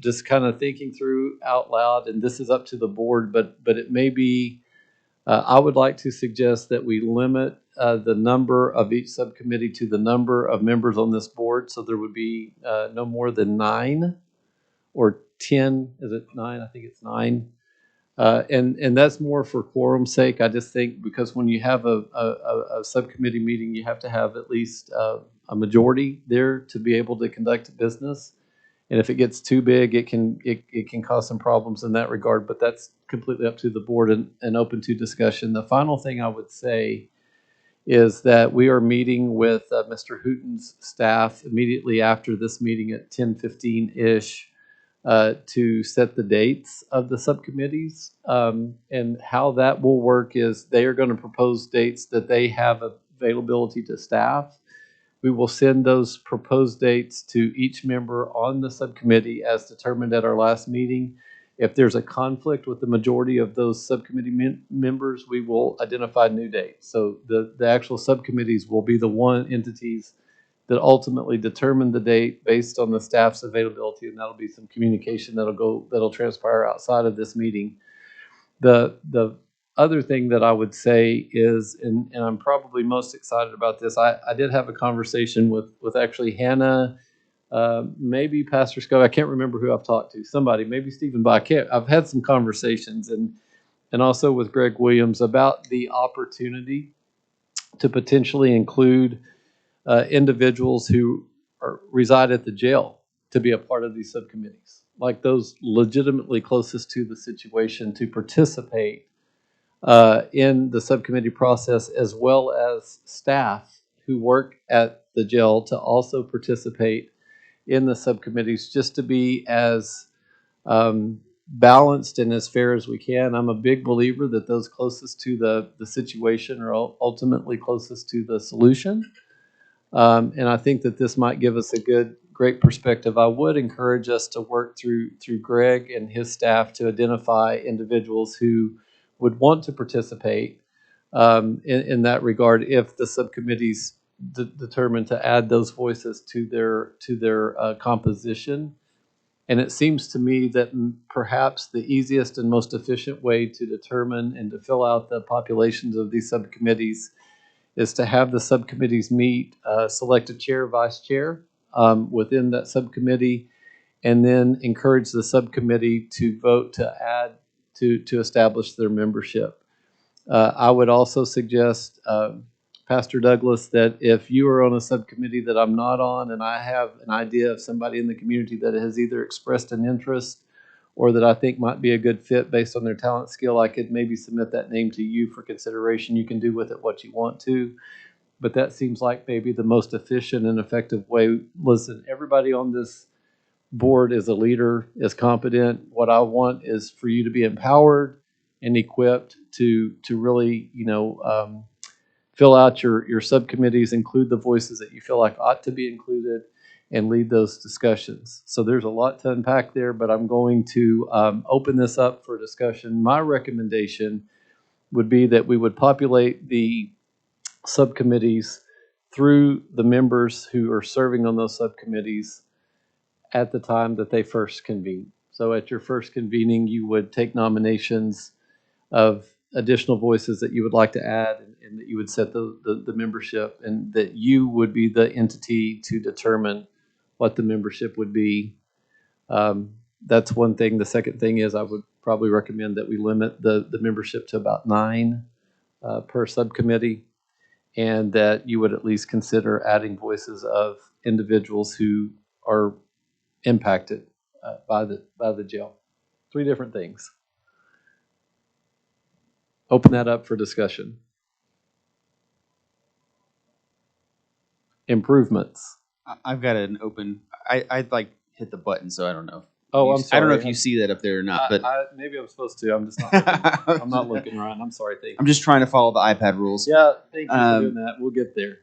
Just kind of thinking through out loud, and this is up to the board, but it may be. I would like to suggest that we limit the number of each subcommittee to the number of members on this board, so there would be no more than 9 or 10. Is it 9? I think it's 9. And that's more for quorum's sake. I just think because when you have a subcommittee meeting, you have to have at least a majority there to be able to conduct business. And if it gets too big, it can cause some problems in that regard. But that's completely up to the board and open to discussion. The final thing I would say is that we are meeting with Mr. Hooten's staff immediately after this meeting at 10:15-ish. To set the dates of the subcommittees. And how that will work is they are going to propose dates that they have availability to staff. We will send those proposed dates to each member on the subcommittee as determined at our last meeting. If there's a conflict with the majority of those subcommittee members, we will identify new dates. So the actual subcommittees will be the one entities that ultimately determine the date based on the staff's availability, and that'll be some communication that'll transpire outside of this meeting. The other thing that I would say is, and I'm probably most excited about this, I did have a conversation with actually Hannah, maybe Pastor Scott, I can't remember who I've talked to, somebody, maybe Stephen, but I've had some conversations, and also with Greg Williams about the opportunity to potentially include individuals who reside at the jail to be a part of these subcommittees, like those legitimately closest to the situation, to participate in the subcommittee process, as well as staff who work at the jail to also participate in the subcommittees, just to be as balanced and as fair as we can. I'm a big believer that those closest to the situation are ultimately closest to the solution. And I think that this might give us a good great perspective. I would encourage us to work through Greg and his staff to identify individuals who would want to participate in that regard if the subcommittees determined to add those voices to their composition. And it seems to me that perhaps the easiest and most efficient way to determine and to fill out the populations of these subcommittees is to have the subcommittees meet, select a chair, vice chair within that subcommittee, and then encourage the subcommittee to vote to add to establish their membership. I would also suggest, Pastor Douglas, that if you are on a subcommittee that I'm not on and I have an idea of somebody in the community that has either expressed an interest or that I think might be a good fit based on their talent skill, I could maybe submit that name to you for consideration. You can do with it what you want to, but that seems like maybe the most efficient and effective way. Listen, everybody on this board is a leader, is competent. What I want is for you to be empowered and equipped to really, fill out your subcommittees, include the voices that you feel like ought to be included, and lead those discussions. So there's a lot to unpack there, but I'm going to open this up for discussion. My recommendation would be that we would populate the subcommittees through the members who are serving on those subcommittees at the time that they first convene. So at your first convening, you would take nominations of additional voices that you would like to add, and that you would set the membership, and that you would be the entity to determine what the membership would be. That's one thing. The second thing is I would probably recommend that we limit the membership to about 9 per subcommittee, and that you would at least consider adding voices of individuals who are impacted by the jail. 3 different things. Open that up for discussion. Improvements. I've got an open. I'd like hit the button, so I don't know. Oh, I'm sorry. I don't know if you see that up there or not, but maybe I'm supposed to. I'm just not looking. I'm not looking, Ryan. I'm sorry. Thank you. I'm just trying to follow the iPad rules. Yeah, thank you for doing that. We'll get there.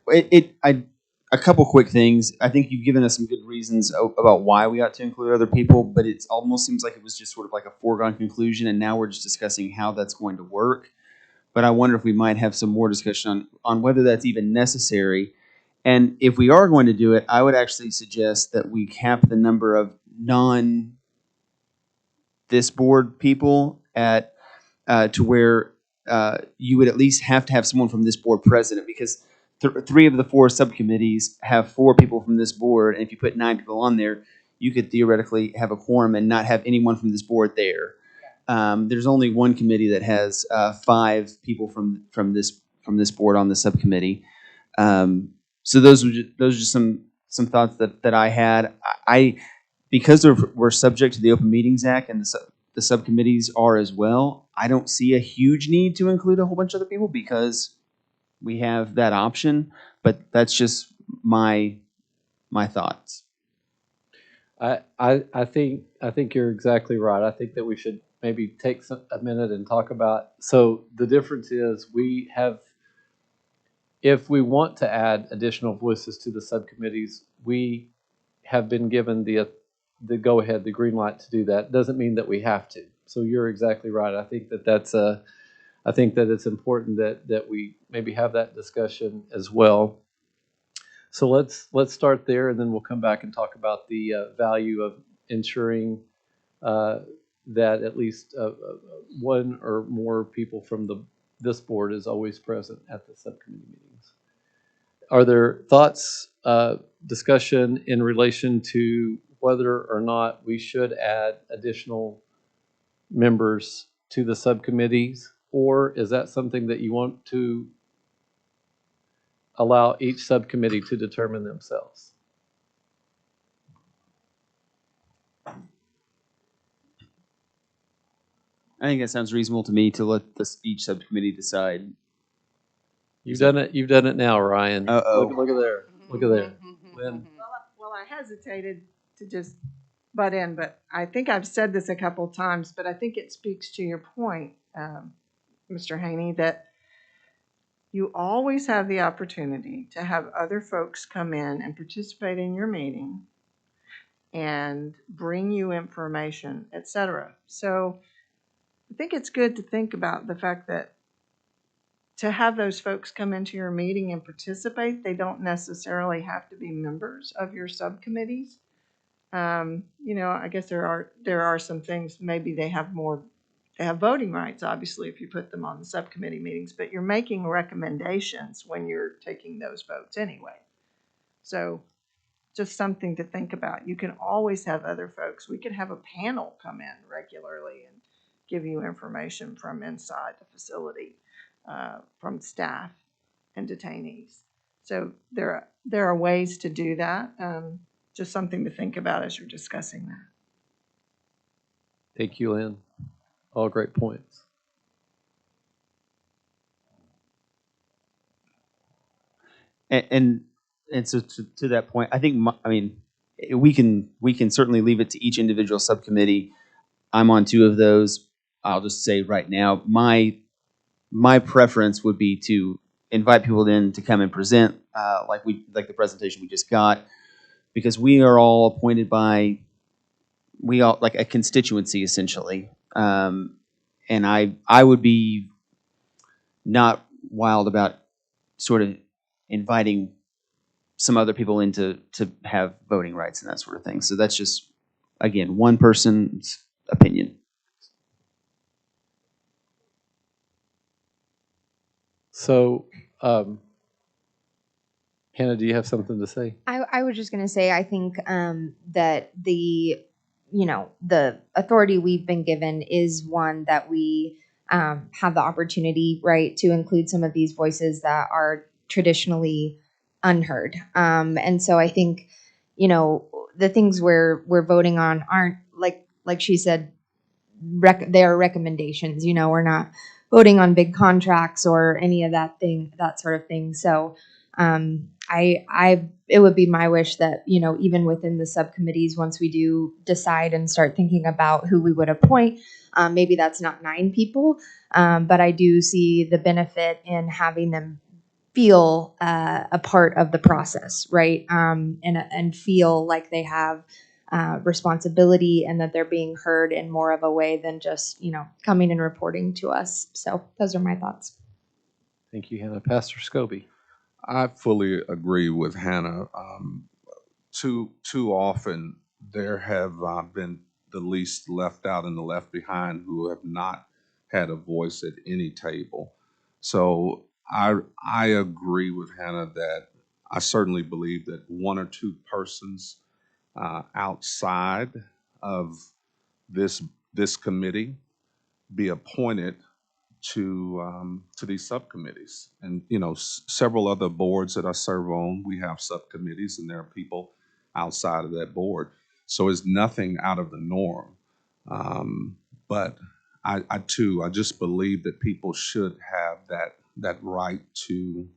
A couple quick things. I think you've given us some good reasons about why we ought to include other people, but it almost seems like it was just sort of like a foregone conclusion, and now we're just discussing how that's going to work. But I wonder if we might have some more discussion on whether that's even necessary. And if we are going to do it, I would actually suggest that we cap the number of this board people at to where you would at least have to have someone from this board present, because 3 of the 4 subcommittees have 4 people from this board, and if you put 9 people on there, you could theoretically have a quorum and not have anyone from this board there. There's only one committee that has 5 people from this board on the subcommittee. So those are just some thoughts that I had. Because we're subject to the Open Meetings Act, and the subcommittees are as well, I don't see a huge need to include a whole bunch of other people because we have that option. But that's just my thoughts. I think you're exactly right. I think that we should maybe take a minute and talk about. So the difference is if we want to add additional voices to the subcommittees, we have been given the go ahead, the green light to do that. Doesn't mean that we have to. So you're exactly right. I think I think that it's important that we maybe have that discussion as well. So let's start there, and then we'll come back and talk about the value of ensuring that at least 1 or more people from this board is always present at the subcommittee meetings. Are there thoughts, discussion in relation to whether or not we should add additional members to the subcommittees, or is that something that you want to allow each subcommittee to determine themselves? I think that sounds reasonable to me, to let each subcommittee decide. You've done it now, Ryan. Uh-oh. Look at there. Look at there. Lynn. Well, I hesitated to just butt in, but I think I've said this a couple of times, but I think it speaks to your point, Mr. Haney, that you always have the opportunity to have other folks come in and participate in your meeting and bring you information, etc. So I think it's good to think about the fact that to have those folks come into your meeting and participate, they don't necessarily have to be members of your subcommittees. I guess there are some things, maybe they have voting rights, obviously, if you put them on the subcommittee meetings, but you're making recommendations when you're taking those votes anyway. So just something to think about. You can always have other folks. We could have a panel come in regularly and give you information from inside the facility, from staff and detainees. So there are ways to do that. Just something to think about as you're discussing that. Thank you, Lynn. All great points. And so to that point, I think we can certainly leave it to each individual subcommittee. I'm on 2 of those. I'll just say right now, my preference would be to invite people in to come and present, like the presentation we just got, because we are all appointed by like a constituency essentially, and I would be not wild about sort of inviting some other people in to have voting rights and that sort of thing. So that's just, again, one person's opinion. So, Hannah, do you have something to say? I was just going to say, I think that the authority we've been given is one that we have the opportunity, right, to include some of these voices that are traditionally unheard. And so I think, the things we're voting on aren't like she said, they are recommendations. We're not voting on big contracts or any of that sort of thing. So it would be my wish that, even within the subcommittees, once we do decide and start thinking about who we would appoint, maybe that's not 9 people, but I do see the benefit in having them feel a part of the process, right? And feel like they have responsibility and that they're being heard in more of a way than just, coming and reporting to us. So those are my thoughts. Thank you, Hannah. Pastor Scobie. I fully agree with Hannah. Too often there have been the least left out and the left behind who have not had a voice at any table. So I agree with Hannah that I certainly believe that 1 or 2 persons outside of this committee be appointed to these subcommittees. And several other boards that I serve on, we have subcommittees, and there are people outside of that board. So it's nothing out of the norm. But I just believe that people should have that right to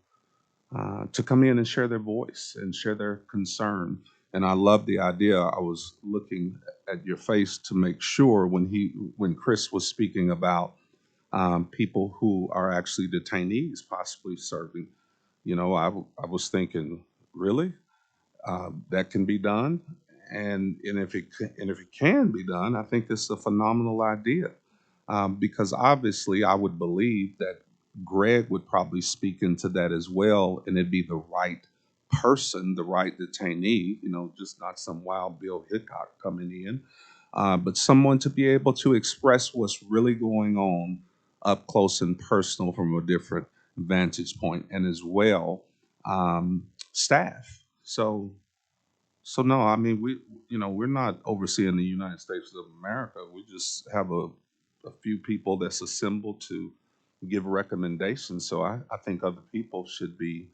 come in and share their voice and share their concern. And I love the idea. I was looking at your face to make sure when Chris was speaking about people who are actually detainees possibly serving. I was thinking, really, that can be done, and if it can be done, I think it's a phenomenal idea, because obviously I would believe that Greg would probably speak into that as well, and it'd be the right person, the right detainee, just not some wild Bill Hickok coming in, but someone to be able to express what's really going on up close and personal from a different vantage point, and as well staff. So no, I mean we're not overseeing the United States of America. We just have a few people that's assembled to give recommendations. So I think other people should be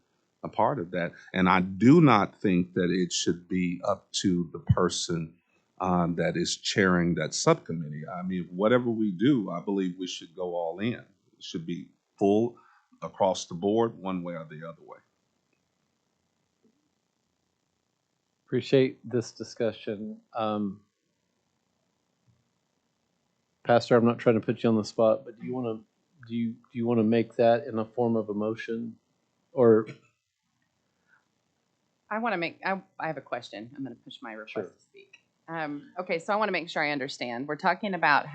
a part of that, and I do not think that it should be up to the person that is chairing that subcommittee. I mean, whatever we do, I believe we should go all in. It should be full across the board, one way or the other way. Appreciate this discussion. Pastor, I'm not trying to put you on the spot, but do you want to make that in a form of a motion, or? I want to make, I have a question. I'm going to push my request Sure. to speak. Okay, so I want to make sure I understand. We're talking about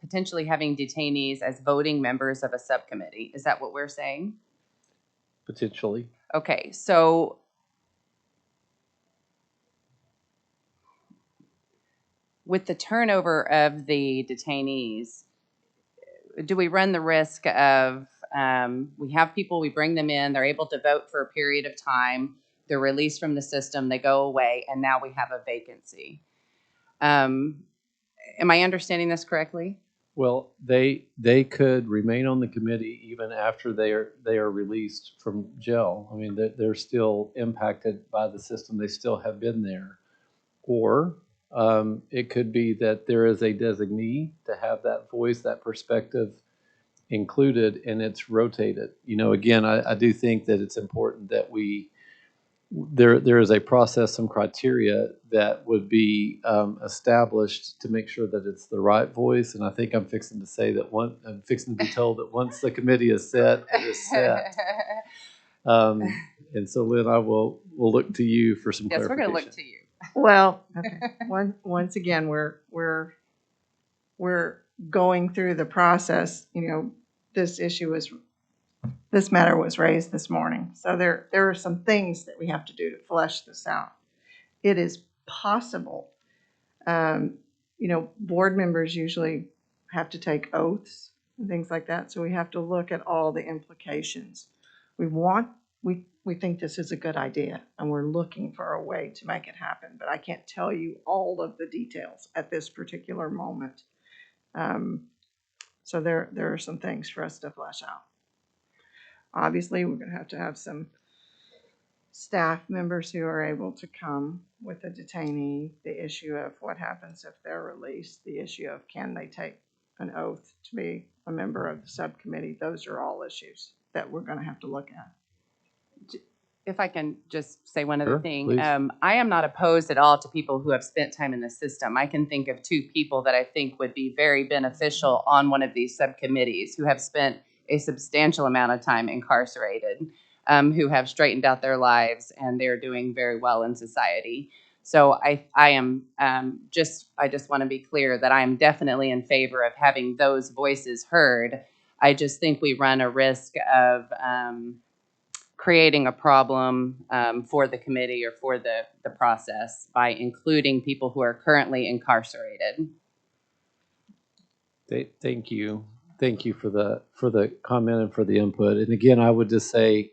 potentially having detainees as voting members of a subcommittee. Is that what we're saying? Potentially. Okay, so with the turnover of the detainees, do we run the risk of we have people, we bring them in, they're able to vote for a period of time, they're released from the system, they go away, and now we have a vacancy? Am I understanding this correctly? Well, they could remain on the committee even after they are released from jail. I mean, they're still impacted by the system. They still have been there. Or it could be that there is a designee to have that voice, that perspective included, and it's rotated. You know, again, I do think that it's important that there is a process, some criteria that would be established to make sure that it's the right voice. And I think I'm fixing to say that I'm fixing to be told that once the committee is set, it is set. And so, Lynn, we'll look to you for some Yes, we're clarification. going to look to you. Well, okay. Once again, we're going through the process. You know, this matter was raised this morning, so there are some things that we have to do to flesh this out. It is possible. You know, board members usually have to take oaths and things like that, so we have to look at all the implications. We think this is a good idea, and we're looking for a way to make it happen, but I can't tell you all of the details at this particular moment. So there are some things for us to flesh out. Obviously, we're going to have some staff members who are able to come with a detainee, the issue of what happens if they're released, the issue of can they take an oath to be a member of the subcommittee. Those are all issues that we're going to have to look at. If I can just say one other Sure, thing, please. I am not opposed at all to people who have spent time in the system. I can think of 2 people that I think would be very beneficial on one of these subcommittees who have spent a substantial amount of time incarcerated, who have straightened out their lives, and they're doing very well in society. So I just want to be clear that I am definitely in favor of having those voices heard. I just think we run a risk of creating a problem for the committee or for the process by including people who are currently incarcerated. Thank you. Thank you for the comment and for the input. And again, I would just say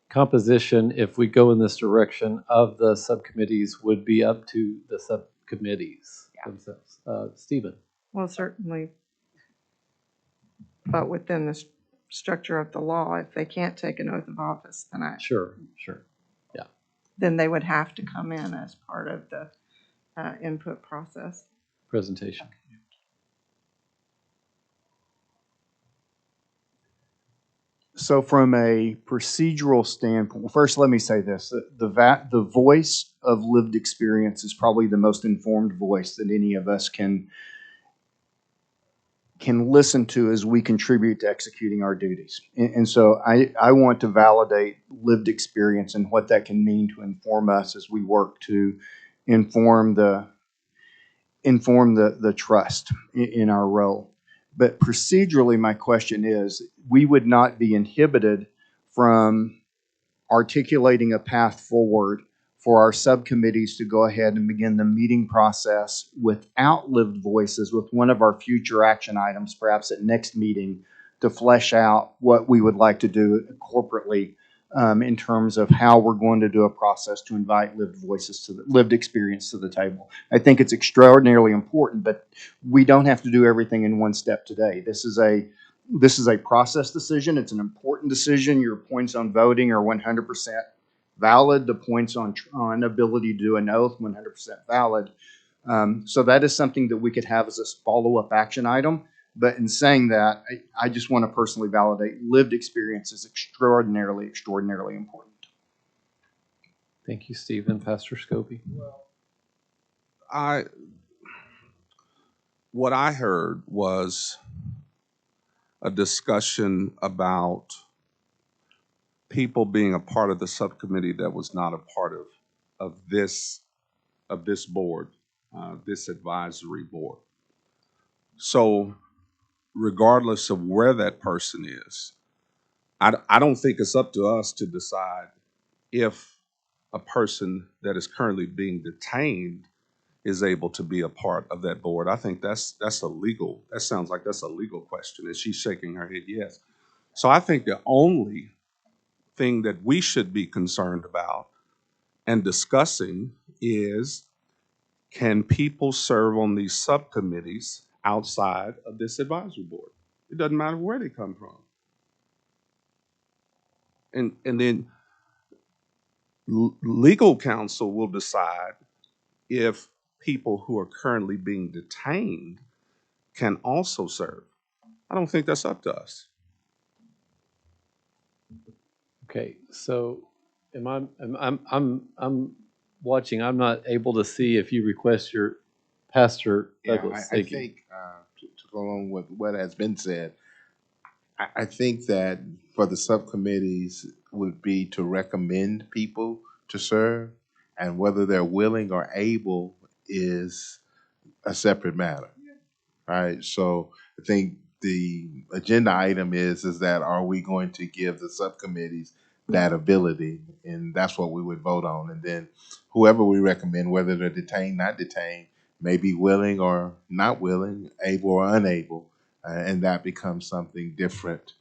composition, if we go in this direction of the subcommittees, would be up to the subcommittees themselves. Stephen. Well, certainly, but within the structure of the law, if they can't take an oath of office, Sure. then they would have to come in as part of the input process. Presentation. So from a procedural standpoint, well, first let me say this. The voice of lived experience is probably the most informed voice that any of us can listen to as we contribute to executing our duties. And so I want to validate lived experience and what that can mean to inform us as we work to inform the trust in our role. But procedurally, my question is, we would not be inhibited from articulating a path forward for our subcommittees to go ahead and begin the meeting process without lived voices with one of our future action items, perhaps at next meeting, to flesh out what we would like to do corporately in terms of how we're going to do a process to invite lived experience to the table. I think it's extraordinarily important, but we don't have to do everything in one step today. This is a process decision. It's an important decision. Your points on voting are 100% valid. The points on ability to do an oath, 100% valid. So that is something that we could have as a follow-up action item. But in saying that, I just want to personally validate lived experience is extraordinarily, extraordinarily important. Thank you, Stephen. Pastor Scobie. What I heard was a discussion about people being a part of the subcommittee that was not a part of this board. this advisory board. So regardless of where that person is, I don't think it's up to us to decide if a person that is currently being detained is able to be a part of that board. I think that sounds like that's a legal question, and she's shaking her head yes. So I think the only thing that we should be concerned about and discussing is, can people serve on these subcommittees outside of this advisory board? It doesn't matter where they come from. And then legal counsel will decide if people who are currently being detained can also serve. I don't think that's up to us. Okay, so I'm watching. I'm not able to see if you request your Pastor Douglas. I think to go along with what has been said, I think that for the subcommittees would be to recommend people to serve, and whether they're willing or able is a separate matter. Right. So I think the agenda item is that, are we going to give the subcommittees that ability? And that's what we would vote on. And then whoever we recommend, whether they're detained, not detained, may be willing or not willing, able or unable, and that becomes something different.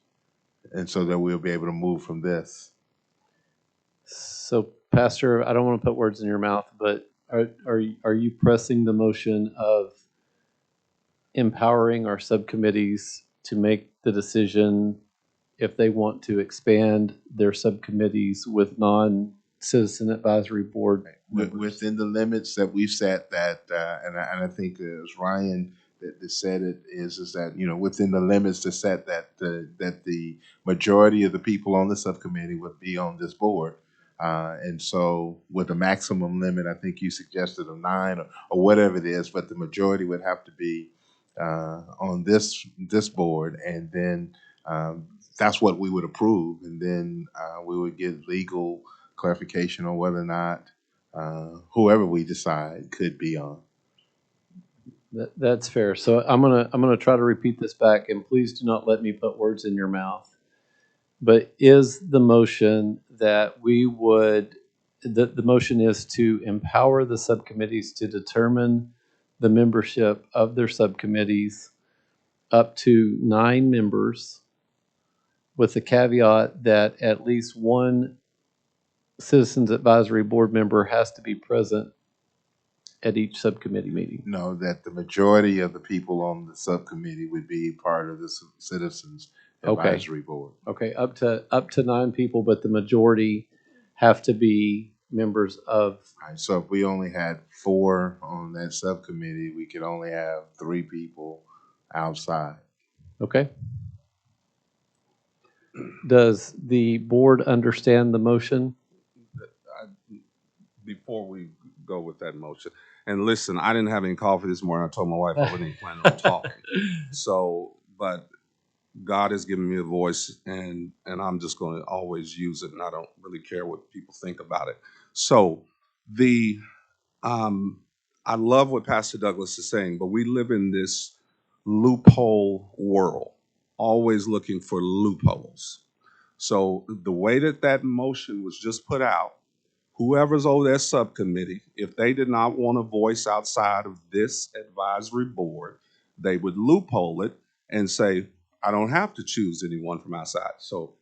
And so that we'll be able to move from this. So, Pastor, I don't want to put words in your mouth, but are you pressing the motion of empowering our subcommittees to make the decision if they want to expand their subcommittees with non-citizen advisory board members? Within the limits that we've set, that and I think it was Ryan that said it, is that, you know, within the limits to set that the majority of the people on the subcommittee would be on this board. And so with a maximum limit, I think you suggested of 9 or whatever it is, but the majority would have to be on this board, and then that's what we would approve, and then we would get legal clarification on whether or not whoever we decide could be on. That's fair. So I'm gonna try to repeat this back, and please do not let me put words in your mouth. But is the motion that we would, the motion is to empower the subcommittees to determine the membership of their subcommittees up to 9 members, with the caveat that at least one Citizens Advisory Board member has to be present at each subcommittee meeting? No, that the majority of the people on the subcommittee would be part of the Citizens Advisory Board. Okay, up to 9 people, but the majority have to be members of. Right, so if we only had 4 on that subcommittee, we could only have 3 people outside. Okay. Does the board understand the motion? Before we go with that motion, and listen, I didn't have any coffee this morning. I told my wife I wasn't even planning on talking. So, but God has given me a voice, and I'm just going to always use it, and I don't really care what people think about it. So I love what Pastor Douglas is saying, but we live in this loophole world, always looking for loopholes. So the way that motion was just put out, whoever's over their subcommittee, if they did not want a voice outside of this advisory board, they would loophole it and say, I don't have to choose anyone from outside. So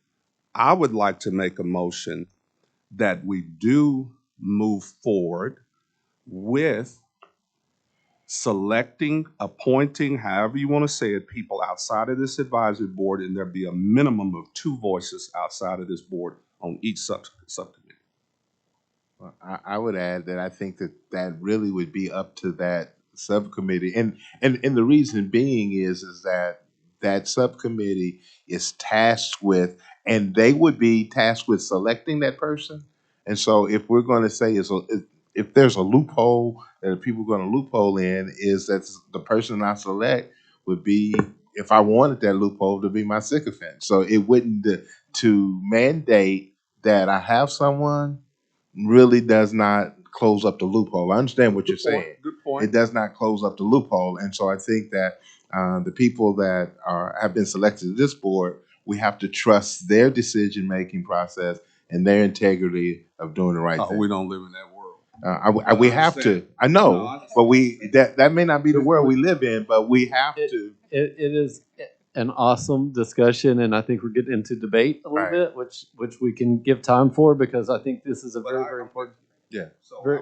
I would like to make a motion that we do move forward with selecting, appointing, however you want to say it, people outside of this advisory board, and there be a minimum of 2 voices outside of this board on each subcommittee. Well, I would add that I think that really would be up to that subcommittee, and the reason being is that subcommittee is tasked with, and they would be tasked with selecting that person. And so if we're going to say if there's a loophole that people are going to loophole in, is that the person I select would be, if I wanted that loophole, to be my sycophant. So it wouldn't to mandate that I have someone really does not close up the loophole. I understand what you're saying. Good point. It does not close up the loophole, and so I think that the people that have been selected to this board, we have to trust their decision-making process and their integrity of doing the right thing. We don't live in that world. We have to. I know, but that may not be the world we live in, but we have to. It is an awesome discussion, and I think we're getting into debate a little bit, which we can give time for, because I think this is a very important. Yeah. So Very-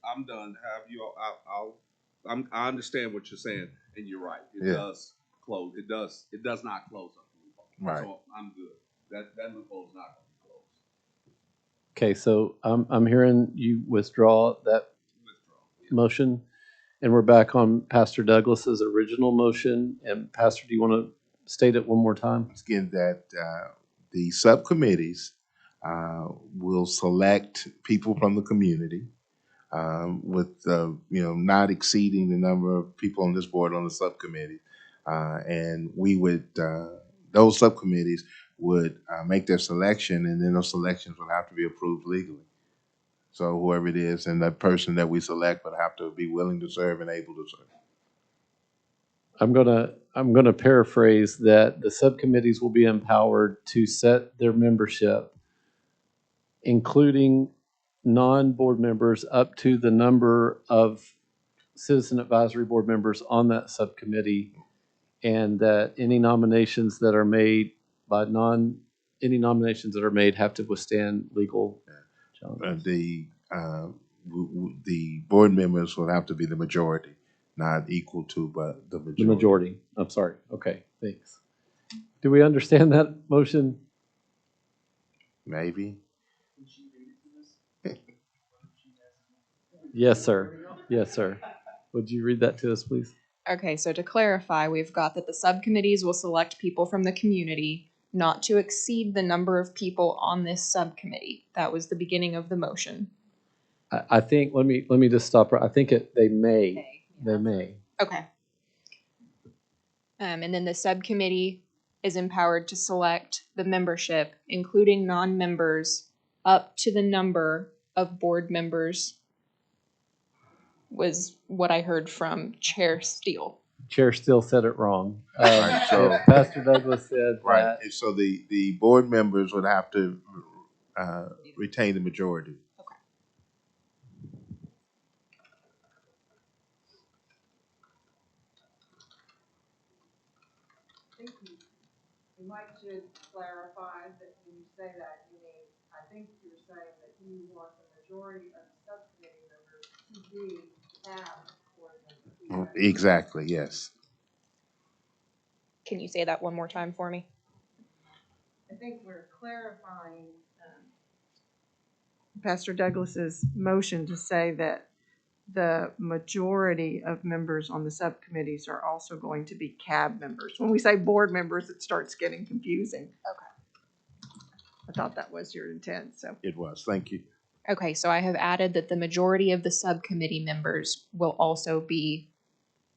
I'm done. Have you? I understand what you're saying, and you're right. It Yeah. does close. It does not close up the loophole. Right. So I'm good. That loophole's not going to be closed. Okay, so I'm hearing you withdraw that motion, and we're back on Pastor Douglas's original motion. And Pastor, do you want to state it one more time? Again, that the subcommittees will select people from the community with not exceeding the number of people on this board on the subcommittee, and we would those subcommittees would make their selection, and then those selections would have to be approved legally. So whoever it is, and that person that we select would have to be willing to serve and able to serve. I'm gonna paraphrase that the subcommittees will be empowered to set their membership, including non-board members, up to the number of citizen advisory board members on that subcommittee, and that any nominations that are made have to withstand legal challenges. The board members will have to be the majority, not equal to, but the majority. The majority. I'm sorry. Okay, thanks. Do we understand that motion? Maybe. Yes, sir. Yes, sir. Would you read that to us, please? Okay, so to clarify, we've got that the subcommittees will select people from the community not to exceed the number of people on this subcommittee. That was the beginning of the motion. I think, let me just stop. I think they may. They may. Okay. And then the subcommittee is empowered to select the membership, including non-members, up to the number of board members, was what I heard from Chair Steele. Chair still said it wrong. Right, so- Pastor Douglas said Right. that. And so the board members would have to retain the majority. You might should clarify that when you say that, you mean, I think you're saying that you want the majority of the subcommittee members to be cab board members. Exactly, yes. Can you say that one more time for me? I think we're clarifying Pastor Douglas's motion to say that the majority of members on the subcommittees are also going to be cab members. When we say board members, it starts getting confusing. Okay. I thought that was your intent, so. It was, thank you. Okay, so I have added that the majority of the subcommittee members will also be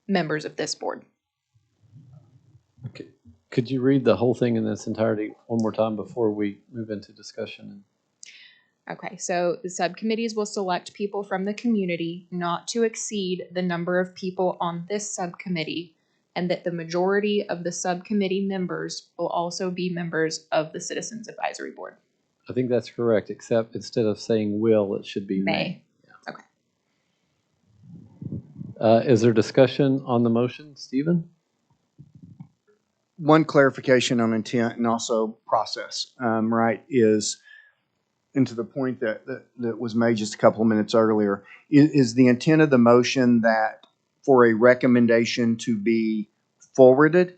members of this board. Okay. Could you read the whole thing in its entirety one more time before we move into discussion? Okay, so the subcommittees will select people from the community not to exceed the number of people on this subcommittee, and that the majority of the subcommittee members will also be members of the Citizens Advisory Board. I think that's correct, except instead of saying will, it should be may. Yeah. Okay. Is there discussion on the motion, Stephen? One clarification on intent and also process, right, is, and to the point that was made just a couple of minutes earlier, is the intent of the motion that for a recommendation to be forwarded,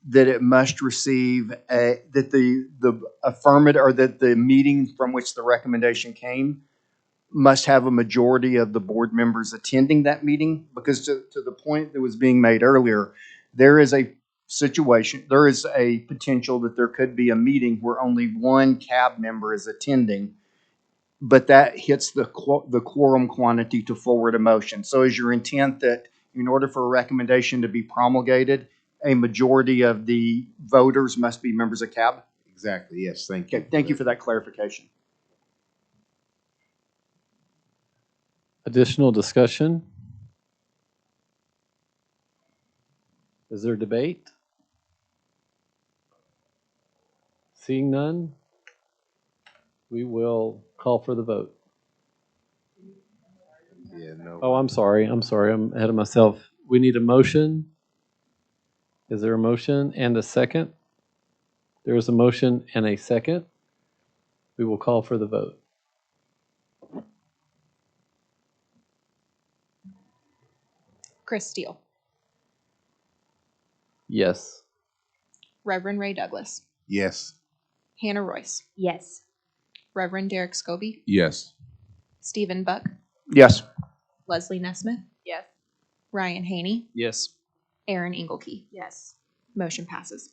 that it must receive that the affirmative, or that the meeting from which the recommendation came must have a majority of the board members attending that meeting? Because to the point that was being made earlier, there is a situation, there is a potential that there could be a meeting where only one cab member is attending, but that hits the quorum quantity to forward a motion. So is your intent that in order for a recommendation to be promulgated, a majority of the voters must be members of cab? Exactly, yes, thank you. Okay, thank you for that clarification. Additional discussion? Is there debate? Seeing none, we will call for the vote. Yeah, no. Oh, I'm sorry. I'm ahead of myself. We need a motion. Is there a motion and a second? There is a motion and a second. We will call for the vote. Chris Steele, Yes. Reverend Ray Douglas, Yes. Hannah Royce, Yes. Reverend Derek Scobie, Yes. Stephen Buck, Yes. Leslie Nesmith, Yes. Ryan Haney, Yes. Aaron Inglekey. Yes. Motion passes.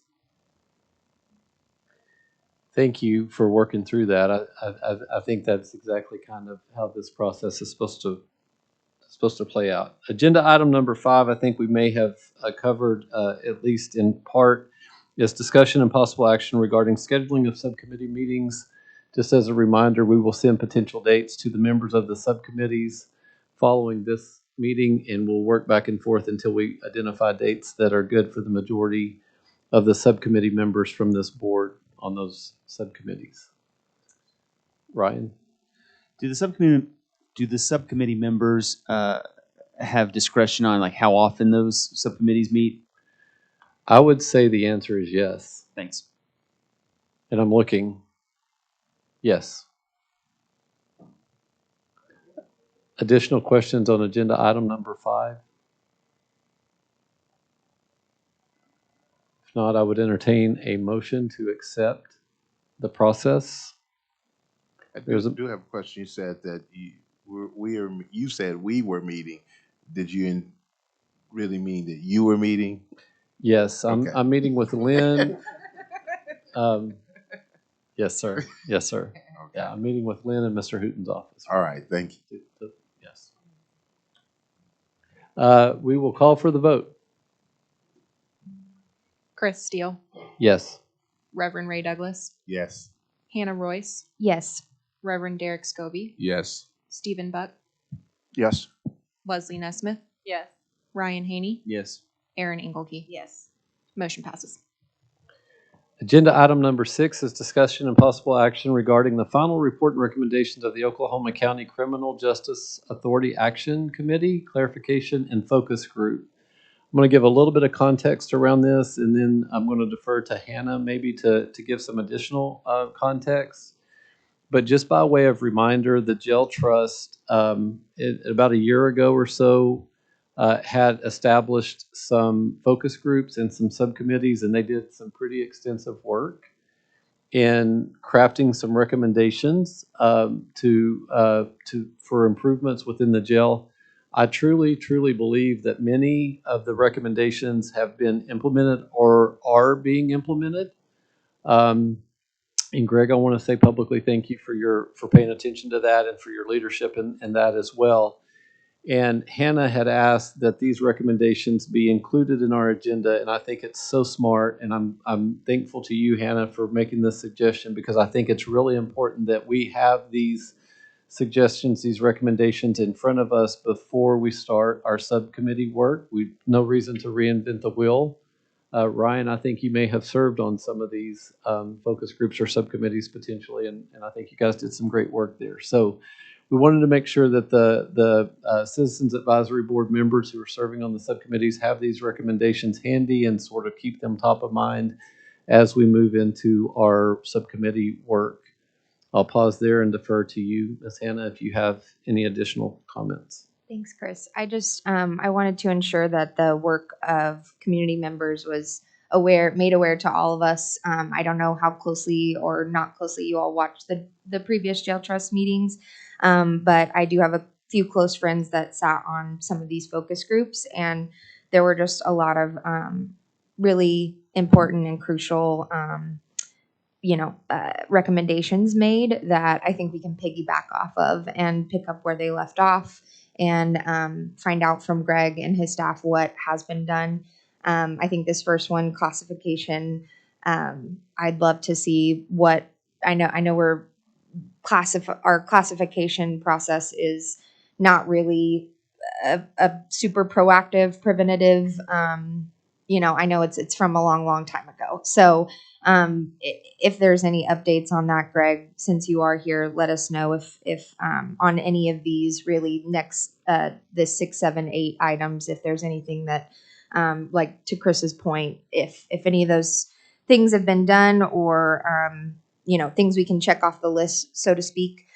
Thank you for working through that. I think that's exactly kind of how this process is supposed to play out. Agenda item number 5, I think we may have covered at least in part, is discussion and possible action regarding scheduling of subcommittee meetings. Just as a reminder, we will send potential dates to the members of the subcommittees following this meeting, and we'll work back and forth until we identify dates that are good for the majority of the subcommittee members from this board on those subcommittees. Ryan? Do the subcommittee members have discretion on like how often those subcommittees meet? I would say the answer is yes. Thanks. And I'm looking. Yes. Additional questions on agenda item number 5? If not, I would entertain a motion to accept the process. Do have a question. You said that you said we were meeting. Did you really mean that you were meeting? Yes, Okay. I'm meeting with Lynn. Yes, sir. Yes, sir. Okay. Yeah, I'm meeting with Lynn in Mr. Hooten's office. All right. Thank you. Yes. We will call for the vote. Chris Steele, Yes. Reverend Ray Douglas, Yes. Hannah Royce, Yes. Reverend Derek Scobie, Yes. Stephen Buck, Yes. Leslie Nesmith, Yes. Ryan Haney, Yes. Aaron Inglekey. Yes. Motion passes. Agenda item number 6 is discussion and possible action regarding the final report and recommendations of the Oklahoma County Criminal Justice Authority Action Committee, Clarification and Focus Group. I'm going to give a little bit of context around this, and then I'm going to defer to Hannah maybe to give some additional context. But just by way of reminder, the Jail Trust, about a year ago or so, had established some focus groups and some subcommittees, and they did some pretty extensive work in crafting some recommendations for improvements within the jail. I truly, truly believe that many of the recommendations have been implemented or are being implemented. And Greg, I want to say publicly thank you for paying attention to that and for your leadership in that as well. And Hannah had asked that these recommendations be included in our agenda, and I think it's so smart. And I'm thankful to you, Hannah, for making this suggestion, because I think it's really important that we have these suggestions, these recommendations in front of us before we start our subcommittee work. We've no reason to reinvent the wheel. Ryan, I think you may have served on some of these focus groups or subcommittees potentially, and I think you guys did some great work there. So we wanted to make sure that the Citizens Advisory Board members who are serving on the subcommittees have these recommendations handy and sort of keep them top of mind as we move into our subcommittee work. I'll pause there and defer to you, Ms. Hannah, if you have any additional comments. Thanks, Chris. I just I wanted to ensure that the work of community members was made aware to all of us. I don't know how closely or not closely you all watched the previous jail trust meetings, but I do have a few close friends that sat on some of these focus groups, and there were just a lot of really important and crucial recommendations made that I think we can piggyback off of and pick up where they left off and find out from Greg and his staff what has been done. I think this first one, classification, I'd love to see what I know we're our classification process is not really a super proactive, preventative. I know it's from a long, long time ago. So if there's any updates on that, Greg, since you are here, let us know if on any of these really next the 6, 7, 8 items, if there's anything that like to Chris's point, if any of those things have been done or things we can check off the list, so to speak.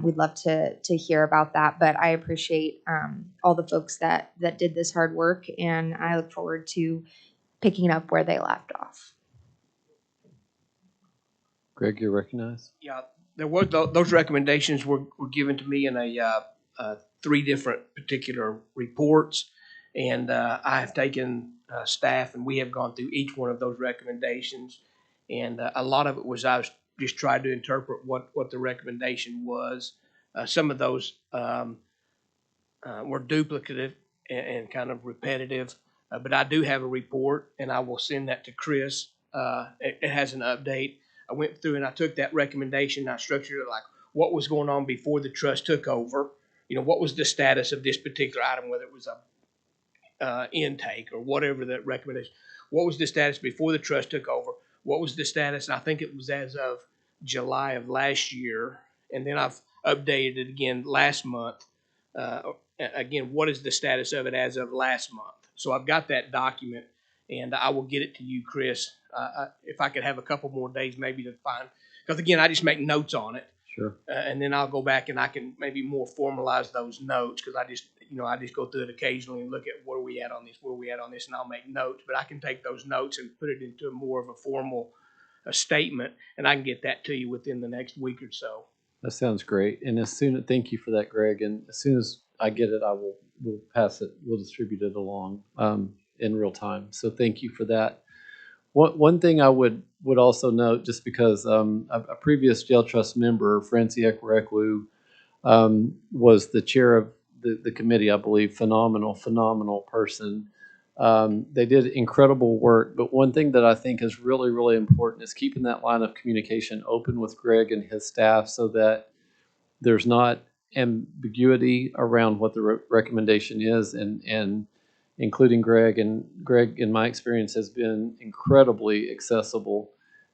We'd love to hear about that, but I appreciate all the folks that did this hard work, and I look forward to picking up where they left off. Greg, you're recognized. Yeah, there was those recommendations were given to me in a 3 different particular reports, and I have taken staff and we have gone through each one of those recommendations, and a lot of it was I was just trying to interpret what the recommendation was. Some of those were duplicative and kind of repetitive, but I do have a report, and I will send that to Chris. It has an update. I went through and I took that recommendation and I structured it like what was going on before the trust took over. What was the status of this particular item, whether it was a intake or whatever that recommendation. What was the status before the trust took over? What was the status? And I think it was as of July of last year. And then I've updated it again last month. Again, what is the status of it as of last month? So I've got that document, and I will get it to you, Chris. If I could have a couple more days maybe to find, because again, I just make notes on it. Sure. And then I'll go back and I can maybe more formalize those notes, because I just go through it occasionally and look at where we at on this, and I'll make notes. But I can take those notes and put it into more of a formal statement, and I can get that to you within the next week or so. That sounds great. And thank you for that, Greg. And as soon as I get it, we'll pass it. We'll distribute it along in real time. So thank you for that. One thing I would also note, just because a previous jail trust member, Francie Ekwerekwu, was the chair of the committee, I believe. Phenomenal person. They did incredible work. But one thing that I think is really, really important is keeping that line of communication open with Greg and his staff so that there's not ambiguity around what the recommendation is, and including Greg. And Greg, in my experience, has been incredibly accessible.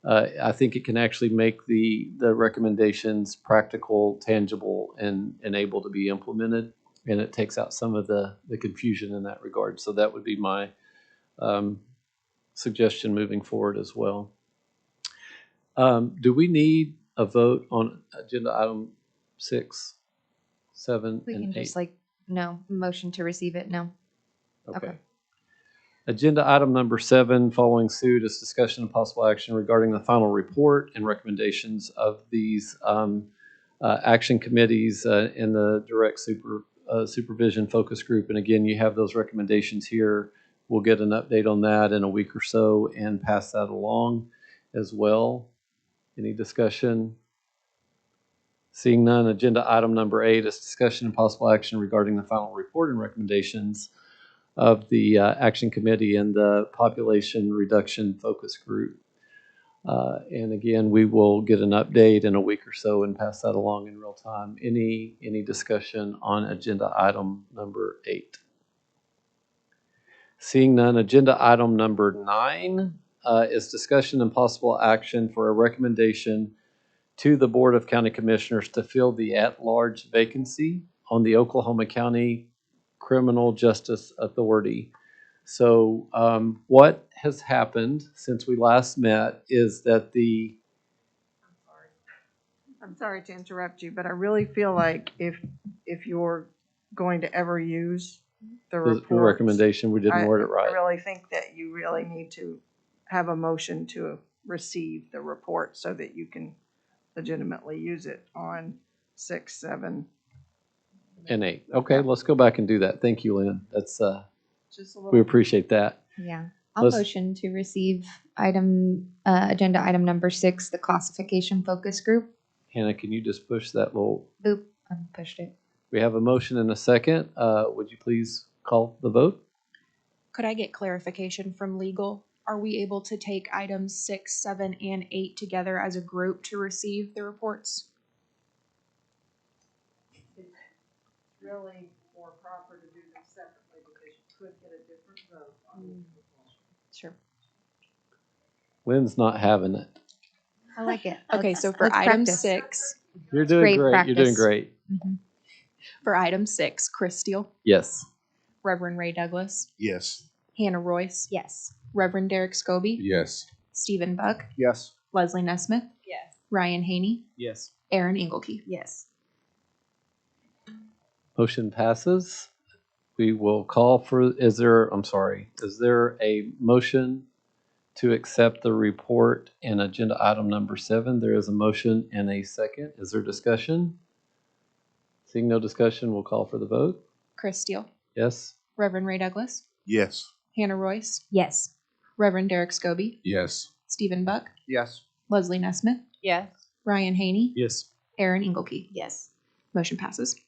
I think it can actually make the recommendations practical, tangible, and able to be implemented. And it takes out some of the confusion in that regard. So that would be my suggestion moving forward as well. Do we need a vote on agenda item 6, 7, We and can 8? just no motion to receive it. No. Okay. Agenda item number 7, following suit, is discussion and possible action regarding the final report and recommendations of these action committees in the direct supervision focus group. And again, you have those recommendations here. We'll get an update on that in a week or so and pass that along as well. Any discussion? Seeing none, agenda item number 8 is discussion and possible action regarding the final report and recommendations of the action committee and the population reduction focus group. And again, we will get an update in a week or so and pass that along in real time. Any discussion on agenda item number 8? Seeing none, agenda item number 9 is discussion and possible action for a recommendation to the Board of County Commissioners to fill the at-large vacancy on the Oklahoma County Criminal Justice Authority. So what has happened since we last met is that I'm sorry to interrupt you, but I really feel like if you're going to ever use the report recommendation, we didn't word it right. I really think that you really need to have a motion to receive the report so that you can legitimately use it on 6, 7, and 8. Okay, let's go back and do that. Thank you, Lynn. That's just a little. we appreciate that. Yeah. I'll motion to receive agenda item number 6, the classification focus group. Hannah, can you just push that little? Boop. I pushed it. We have a motion and a second. Would you please call the vote? Could I get clarification from legal? Are we able to take items 6, 7, and 8 together as a group to receive the reports? really more proper to do them separately because you could get a different vote on each proposal. Sure. Lynn's not having it. I like it. Okay, Let's- so for let's item practice. 6, You're doing great great. You're doing practice. great. Mhm. for item 6, Chris Steele, Yes. Reverend Ray Douglas, Yes. Hannah Royce, Yes. Reverend Derek Scobie, Yes. Stephen Buck, Yes. Leslie Nesmith, Yes. Ryan Haney, Yes. Aaron Ingleke. Yes. Motion passes. We will call for, is there a motion to accept the report in agenda item number 7? There is a motion and a second. Is there discussion? Seeing no discussion, we'll call for the vote. Chris Steele, Yes? Reverend Ray Douglas, Yes. Hannah Royce, Yes. Reverend Derek Scobie, Yes. Stephen Buck, Yes. Leslie Nesmith, Yes. Ryan Haney, Yes. Aaron Ingleke. Yes. Motion passes.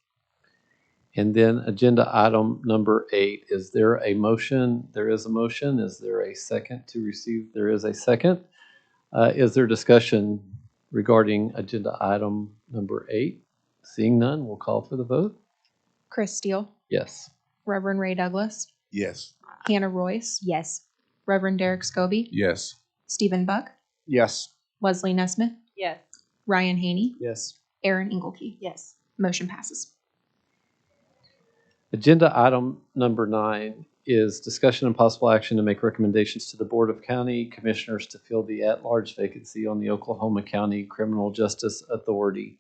And then agenda item number 8, is there a motion? There is a motion. Is there a second to receive? There is a second. Is there discussion regarding agenda item number 8? Seeing none, we'll call for the vote. Chris Steele, Yes. Reverend Ray Douglas, Yes. Hannah Royce, Yes. Reverend Derek Scobie, Yes. Stephen Buck, Yes. Leslie Nesmith, Yes. Ryan Haney, Yes. Aaron Ingleke. Yes. Motion passes. Agenda item number 9 is discussion and possible action to make recommendations to the Board of County Commissioners to fill the at-large vacancy on the Oklahoma County Criminal Justice Authority.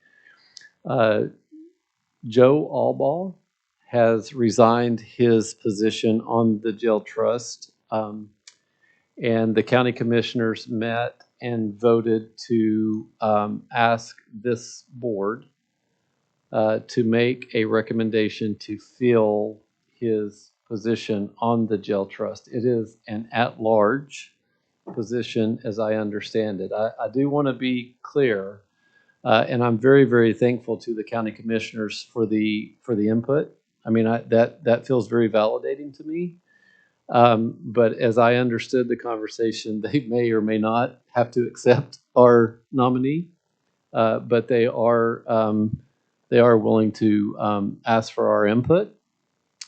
Joe Allball has resigned his position on the jail trust, and the county commissioners met and voted to ask this board to make a recommendation to fill his position on the jail trust. It is an at-large position, as I understand it. I do want to be clear, and I'm very, very thankful to the county commissioners for the input. I mean, that feels very validating to me. But as I understood the conversation, they may or may not have to accept our nominee, but they are willing to ask for our input,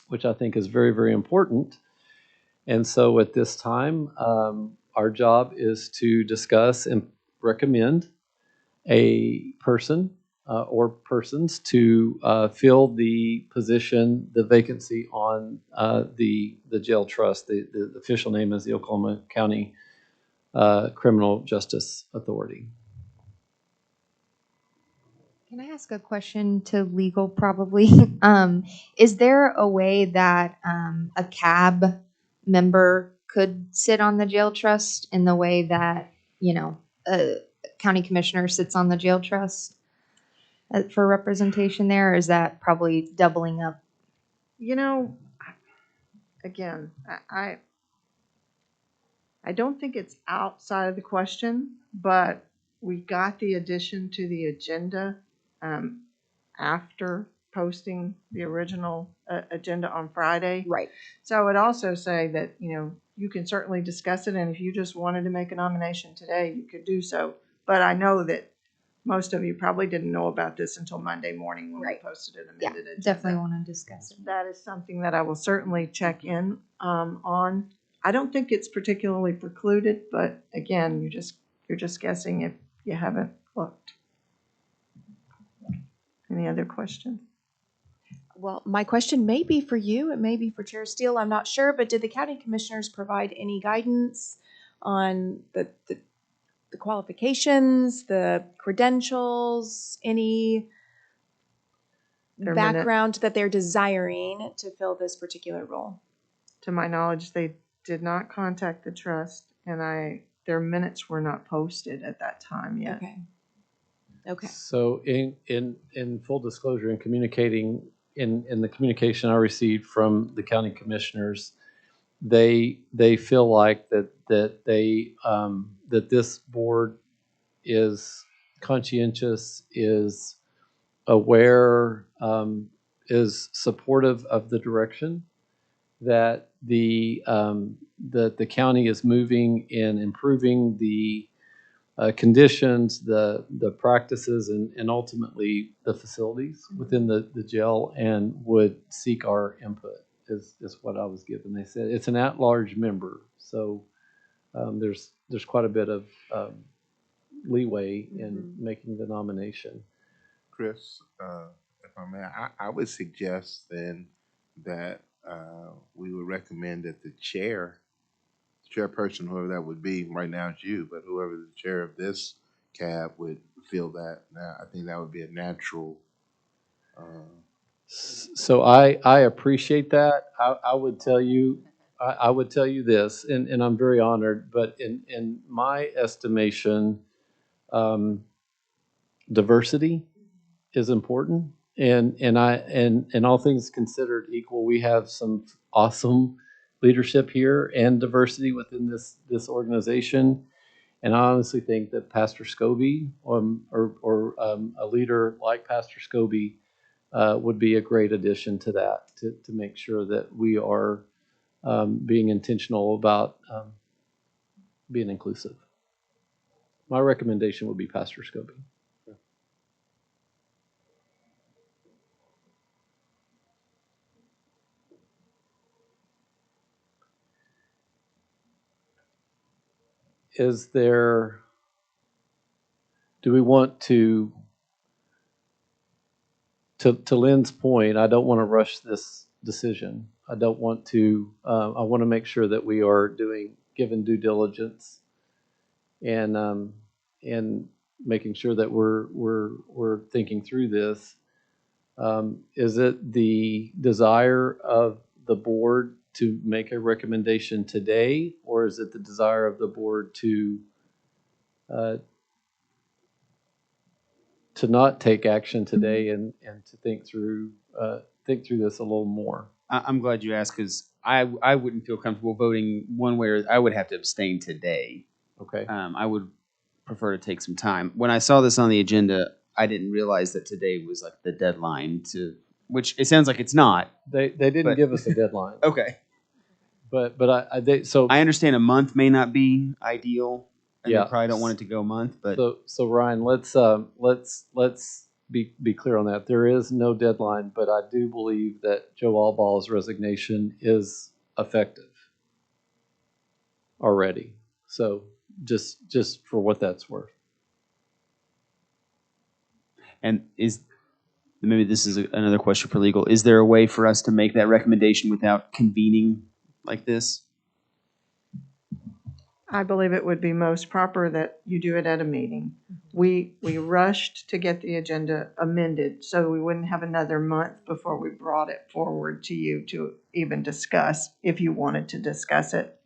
which I think is very, very important. And so at this time, our job is to discuss and recommend a person or persons to fill the position, the vacancy on the jail trust. The official name is the Oklahoma County Criminal Justice Authority. Can I ask a question to legal probably? Is there a way that a CAB member could sit on the jail trust in the way that, a county commissioner sits on the jail trust for representation there? Or is that probably doubling up? You know, again, I don't think it's outside of the question, but we got the addition to the agenda after posting the original agenda on Friday. Right. So I would also say that, you can certainly discuss it, and if you just wanted to make a nomination today, you could do so. But I know that most of you probably didn't know about this until Monday morning when Right. we posted an Yeah, amended agenda. definitely want to discuss it. That is something that I will certainly check in on. I don't think it's particularly precluded, but again, you're just guessing if you haven't looked. Any other questions? Well, my question may be for you, it may be for Chair Steele, I'm not sure, but did the county commissioners provide any guidance on the qualifications, the credentials, any Their minute- background that they're desiring to fill this particular role? To my knowledge, they did not contact the trust, and their minutes were not posted at that time yet. Okay. Okay. So in full disclosure, in communicating, in the communication I received from the county commissioners, they feel like that this board is conscientious, is aware, is supportive of the direction that the county is moving in improving the conditions, the practices, and ultimately the facilities within the jail, and would seek our input. Is what I was given. They said it's an at-large member, so there's quite a bit of leeway in making the nomination. Chris, if I may, I would suggest then that we would recommend that the chairperson, whoever that would be, right now it's you, but whoever the chair of this cab would feel that. Now, I think that would be a natural. So I appreciate that. I would tell you, I would tell you this, and I'm very honored, but in my estimation, diversity is important. And all things considered equal, we have some awesome leadership here and diversity within this organization. And I honestly think that Pastor Scobie, or a leader like Pastor Scobie, would be a great addition to that, to make sure that we are being intentional about being inclusive. My recommendation would be Pastor Scobie. Is there, do we want to Lynn's point, I don't want to rush this decision. I don't want to, I want to make sure that we are given due diligence and making sure that we're thinking through this. Is it the desire of the board to make a recommendation today, or is it the desire of the board to not take action today and to think through this a little more? I'm glad you asked, because I wouldn't feel comfortable voting one way, or I would have to abstain today. Okay. I would prefer to take some time. When I saw this on the agenda, I didn't realize that today was like the deadline to, which it sounds like it's not. They didn't But- give us a deadline. Okay. But so I understand a month may not be ideal, and Yeah. they probably don't want it to go a month, but so Ryan, let's be clear on that. There is no deadline, but I do believe that Joe Allball's resignation is effective already. So just for what that's worth. and maybe this is another question for legal. Is there a way for us to make that recommendation without convening like this? I believe it would be most proper that you do it at a meeting. We rushed to get the agenda amended, so we wouldn't have another month before we brought it forward to you to even discuss, if you wanted to discuss it.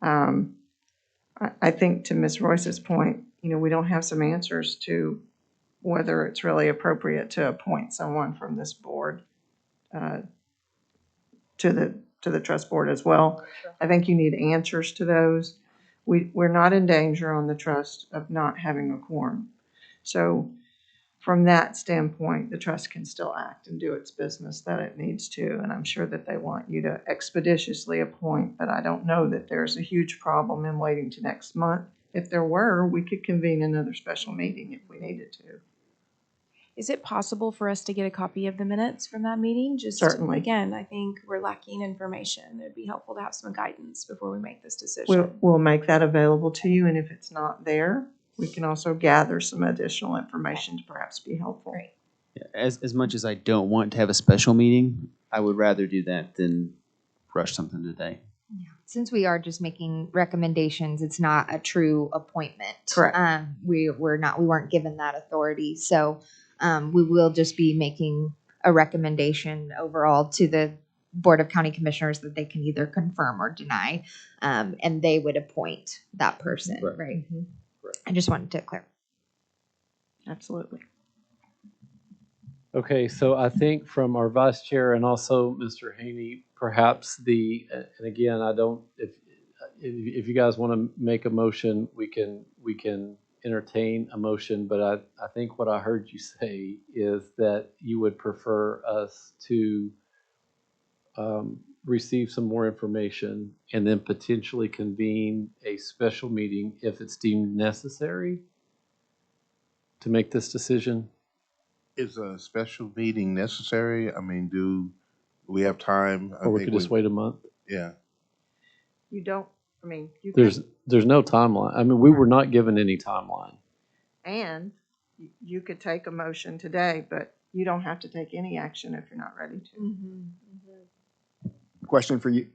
I think to Ms. Royce's point, we don't have some answers to whether it's really appropriate to appoint someone from this board to the trust board as well. I think you need answers to those. We're not in danger on the trust of not having a quorum. So from that standpoint, the trust can still act and do its business that it needs to. And I'm sure that they want you to expeditiously appoint, but I don't know that there's a huge problem in waiting to next month. If there were, we could convene another special meeting if we needed to. Is it possible for us to get a copy of the minutes from that meeting? Just Certainly. Again, I think we're lacking information. It'd be helpful to have some guidance before we make this decision. We'll make that available to you, and if it's not there, we can also gather some additional information to perhaps be helpful. Great. As much as I don't want to have a special meeting, I would rather do that than rush something today. Since we are just making recommendations, it's not a true appointment. Correct. We weren't given that authority. So we will just be making a recommendation overall to the Board of County Commissioners that they can either confirm or deny, and they would appoint that person, right? Mm-hmm. I just wanted to clarify. Absolutely. Okay, so I think from our vice chair and also Mr. Haney, perhaps and again, I don't, if you guys want to make a motion, we can entertain a motion, but I think what I heard you say is that you would prefer us to receive some more information and then potentially convene a special meeting if it's deemed necessary to make this decision? Is a special meeting necessary? I mean, do we have time? Or we could just wait a month? Yeah. You don't, I mean, you There's can, no timeline. I mean, we were not given any timeline. and you could take a motion today, but you don't have to take any action if you're not ready to. Question for you.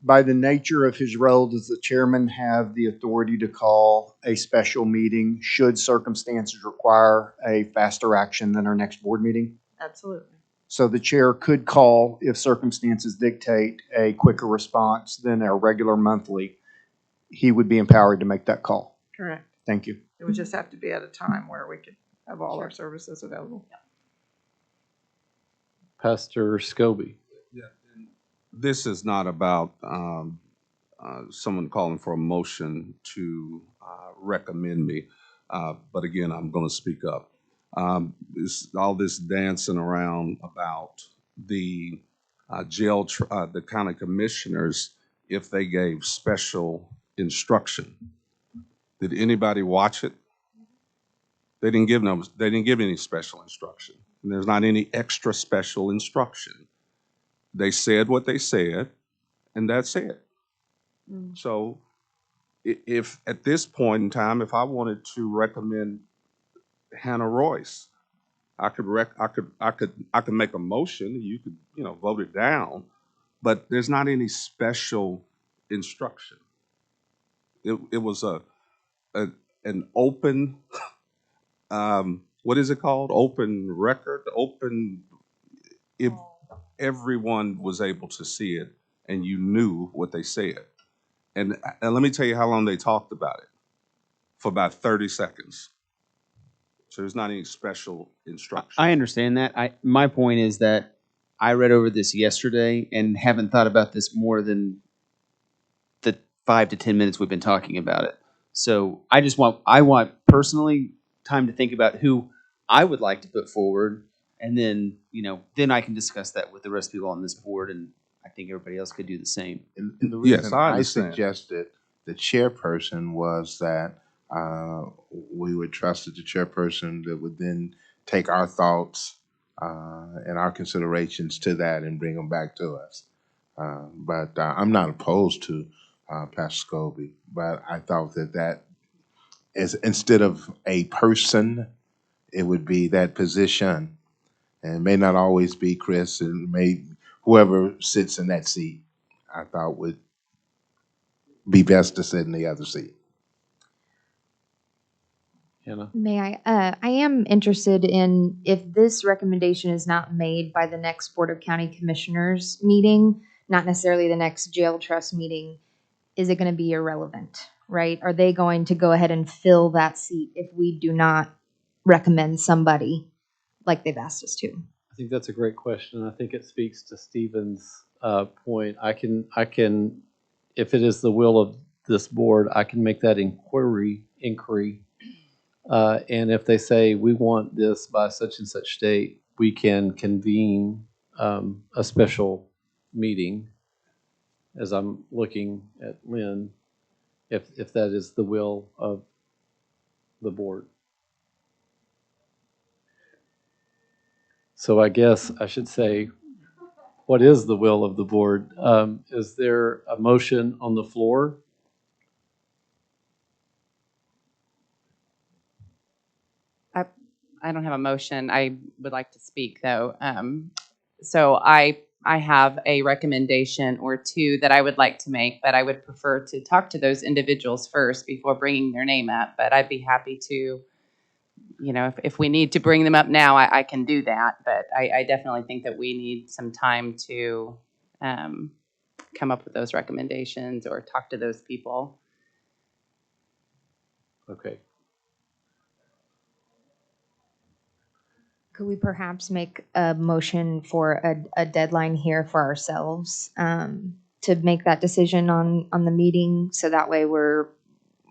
By the nature of his role, does the chairman have the authority to call a special meeting should circumstances require a faster action than our next board meeting? Absolutely. So the chair could call if circumstances dictate a quicker response than our regular monthly. He would be empowered to make that call. Correct. Thank you. It would just have to be at a time where we could have all our services available. Pastor Scobie. This is not about someone calling for a motion to recommend me, but again, I'm going to speak up. All this dancing around about the the county commissioners, if they gave special instruction. Did anybody watch it? They didn't give any special instruction, and there's not any extra special instruction. They said what they said, and that's it. So if at this point in time, if I wanted to recommend Hannah Royce, I could make a motion. You could, vote it down, but there's not any special instruction. It was an open, what is it called? Open record, if everyone was able to see it and you knew what they said. And let me tell you how long they talked about it. For about 30 seconds. So there's not any special instruction. I understand that. My point is that I read over this yesterday and haven't thought about this more than the 5 to 10 minutes we've been talking about it. So I want personally time to think about who I would like to put forward, and then then I can discuss that with the rest of the people on this board, and I think everybody else could do the same. And the Yes, reason I I understand. suggested the chairperson was that we would trust the chairperson that would then take our thoughts and our considerations to that and bring them back to us. But I'm not opposed to Pastor Scobie, but I thought that is instead of a person, it would be that position, and it may not always be Chris, and whoever sits in that seat. I thought would be best to sit in the other seat. Hannah? May I? I am interested in if this recommendation is not made by the next Board of County Commissioners meeting, not necessarily the next jail trust meeting, is it going to be irrelevant, right? Are they going to go ahead and fill that seat if we do not recommend somebody like they've asked us to? I think that's a great question. I think it speaks to Stephen's point. I can, if it is the will of this board, I can make that inquiry. And if they say we want this by such and such date, we can convene a special meeting. As I'm looking at Lynn, if that is the will of the board. So I guess I should say, what is the will of the board? Is there a motion on the floor? I don't have a motion. I would like to speak though. So I have a recommendation or two that I would like to make, but I would prefer to talk to those individuals first before bringing their name up. But I'd be happy to, if we need to bring them up now, I can do that. But I definitely think that we need some time to come up with those recommendations or talk to those people. Okay. Could we perhaps make a motion for a deadline here for ourselves to make that decision on the meeting, so that way we're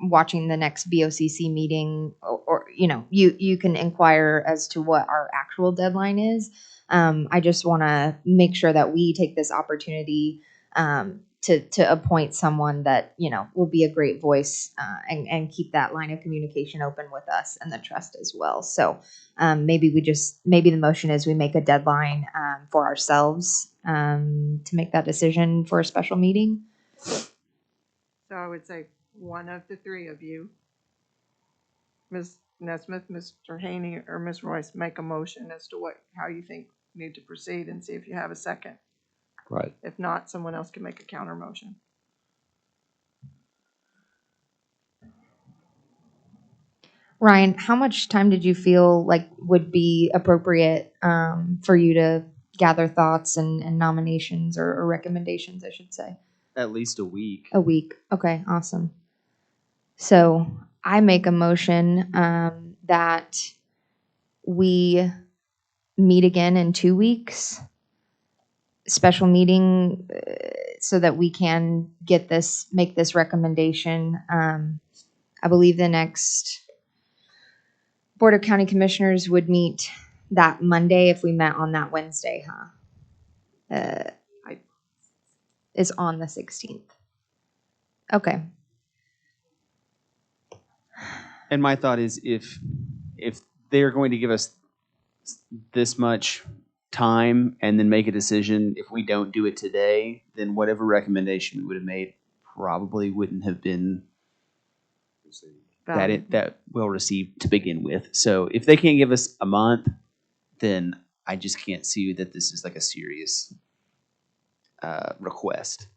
watching the next BOCC meeting, or you can inquire as to what our actual deadline is, I just want to make sure that we take this opportunity to appoint someone that, you know, will be a great voice and keep that line of communication open with us and the trust as well. So maybe the motion is we make a deadline for ourselves to make that decision for a special meeting. So I would say one of the three of you, Ms. Nesmith, Mr. Haney, or Ms. Royce, make a motion as to how you think you need to proceed and see if you have a second. Right. If not, someone else can make a counter motion. Ryan, how much time did you feel like would be appropriate for you to gather thoughts and nominations or recommendations, I should say? At least a week. A week. Okay, awesome. So I make a motion that we meet again in 2 weeks, special meeting, so that we can make this recommendation. I believe the next Board of County Commissioners would meet that Monday if we met on that Wednesday, huh? Is on the 16th. Okay. And my thought is if they're going to give us this much time and then make a decision, if we don't do it today, then whatever recommendation we would have made probably wouldn't have been that well received to begin with. So if they can't give us a month, then I just can't see that this is like a serious request.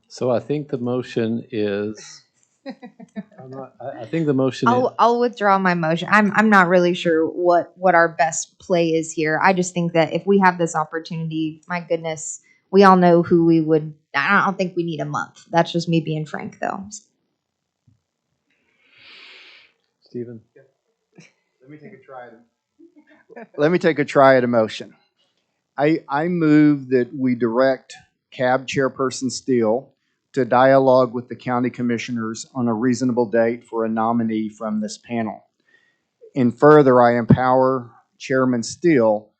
So I think the motion is. I think the motion. I'll withdraw my motion. I'm not really sure what our best play is here. I just think that if we have this opportunity, my goodness, we all know who we would. I don't think we need a month. That's just me being frank, though. Stephen? Let me take a try at a motion. I move that we direct CAB Chairperson Steele to dialogue with the county commissioners on a reasonable date for a nominee from this panel. And further, I empower Chairman Steele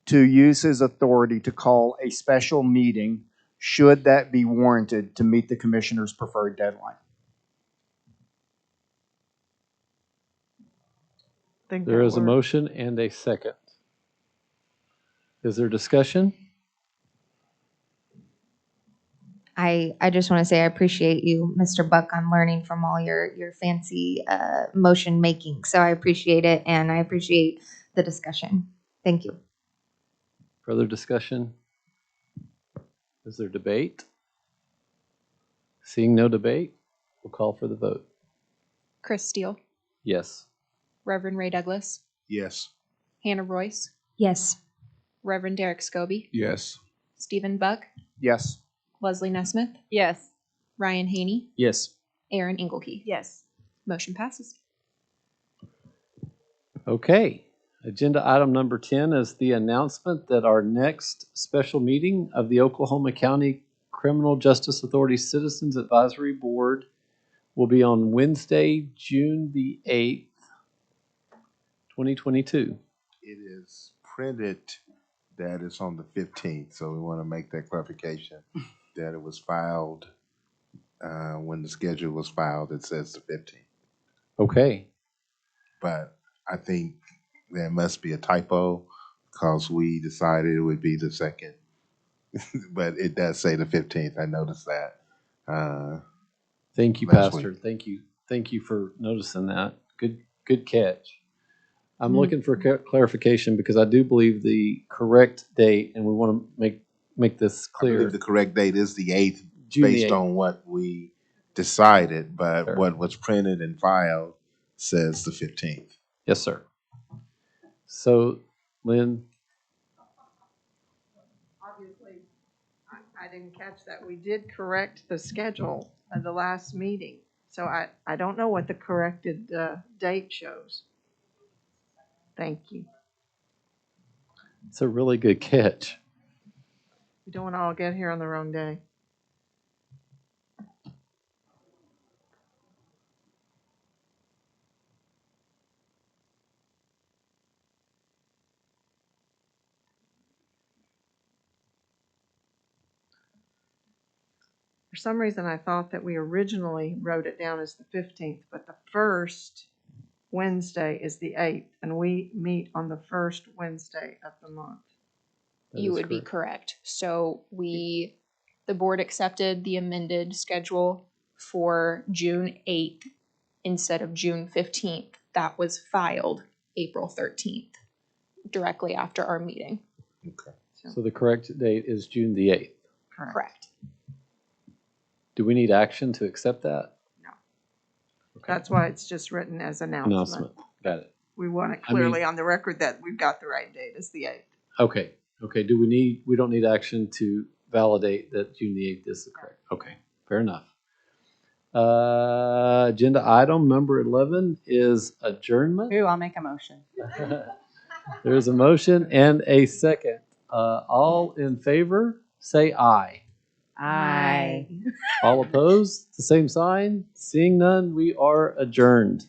to use his authority to call a special meeting should that be warranted to meet the commissioner's preferred deadline. There is a motion and a second. Is there discussion? I just want to say I appreciate you, Mr. Buck. I'm learning from all your fancy motion making. So I appreciate it, and I appreciate the discussion. Thank you. Further discussion? Is there debate? Seeing no debate, we'll call for the vote. Chris Steele, Yes. Reverend Ray Douglas, Yes. Hannah Royce, Yes. Reverend Derek Scobie, Yes. Stephen Buck, Yes. Leslie Nesmith, Yes. Ryan Haney, Yes. Aaron Engelke. Yes. Motion passes. Okay. Agenda item number 10 is the announcement that our next special meeting of the Oklahoma County Criminal Justice Authority Citizens Advisory Board will be on Wednesday, June the 8th, 2022. It is printed that it's on the 15th, so we want to make that clarification that it was filed, when the schedule was filed, it says the 15th. Okay. But I think there must be a typo because we decided it would be the second, but it does say the 15th. I noticed that. Thank you, Last Pastor. week. Thank you for noticing that. Good catch. I'm looking for clarification because I do believe the correct date, and we want to make this I clear. believe the correct date is the 8th June the based 8th. on what we decided, but Sure. what was printed and filed says the 15th. Yes, sir. So, Lynn, Obviously, I didn't catch that. We did correct the schedule of the last meeting. So I don't know what the corrected date shows. Thank you. it's a really good catch. We don't want to all get here on the wrong day. For some reason, I thought that we originally wrote it down as the 15th, but the first Wednesday is the 8th, and we meet on the first Wednesday of the month. That You is would be correct. So the board accepted the amended schedule for June 8th instead of June 15th. That was filed April 13th, directly after our meeting. Okay. So the correct date is June the 8th. Correct. Do we need action to accept that? No. Okay. That's why it's just written as announcement. Announcement. Got it. We want it I mean- clearly on the record that we've got the right date as the 8th. Okay. Okay. We don't need action to validate that June the 8th is the correct. Okay. Fair enough. Agenda item number 11 is adjournment. Ooh, I'll make a motion. There is a motion and a second. All in favor, say aye. Aye. All opposed, the same sign. Seeing none, we are adjourned.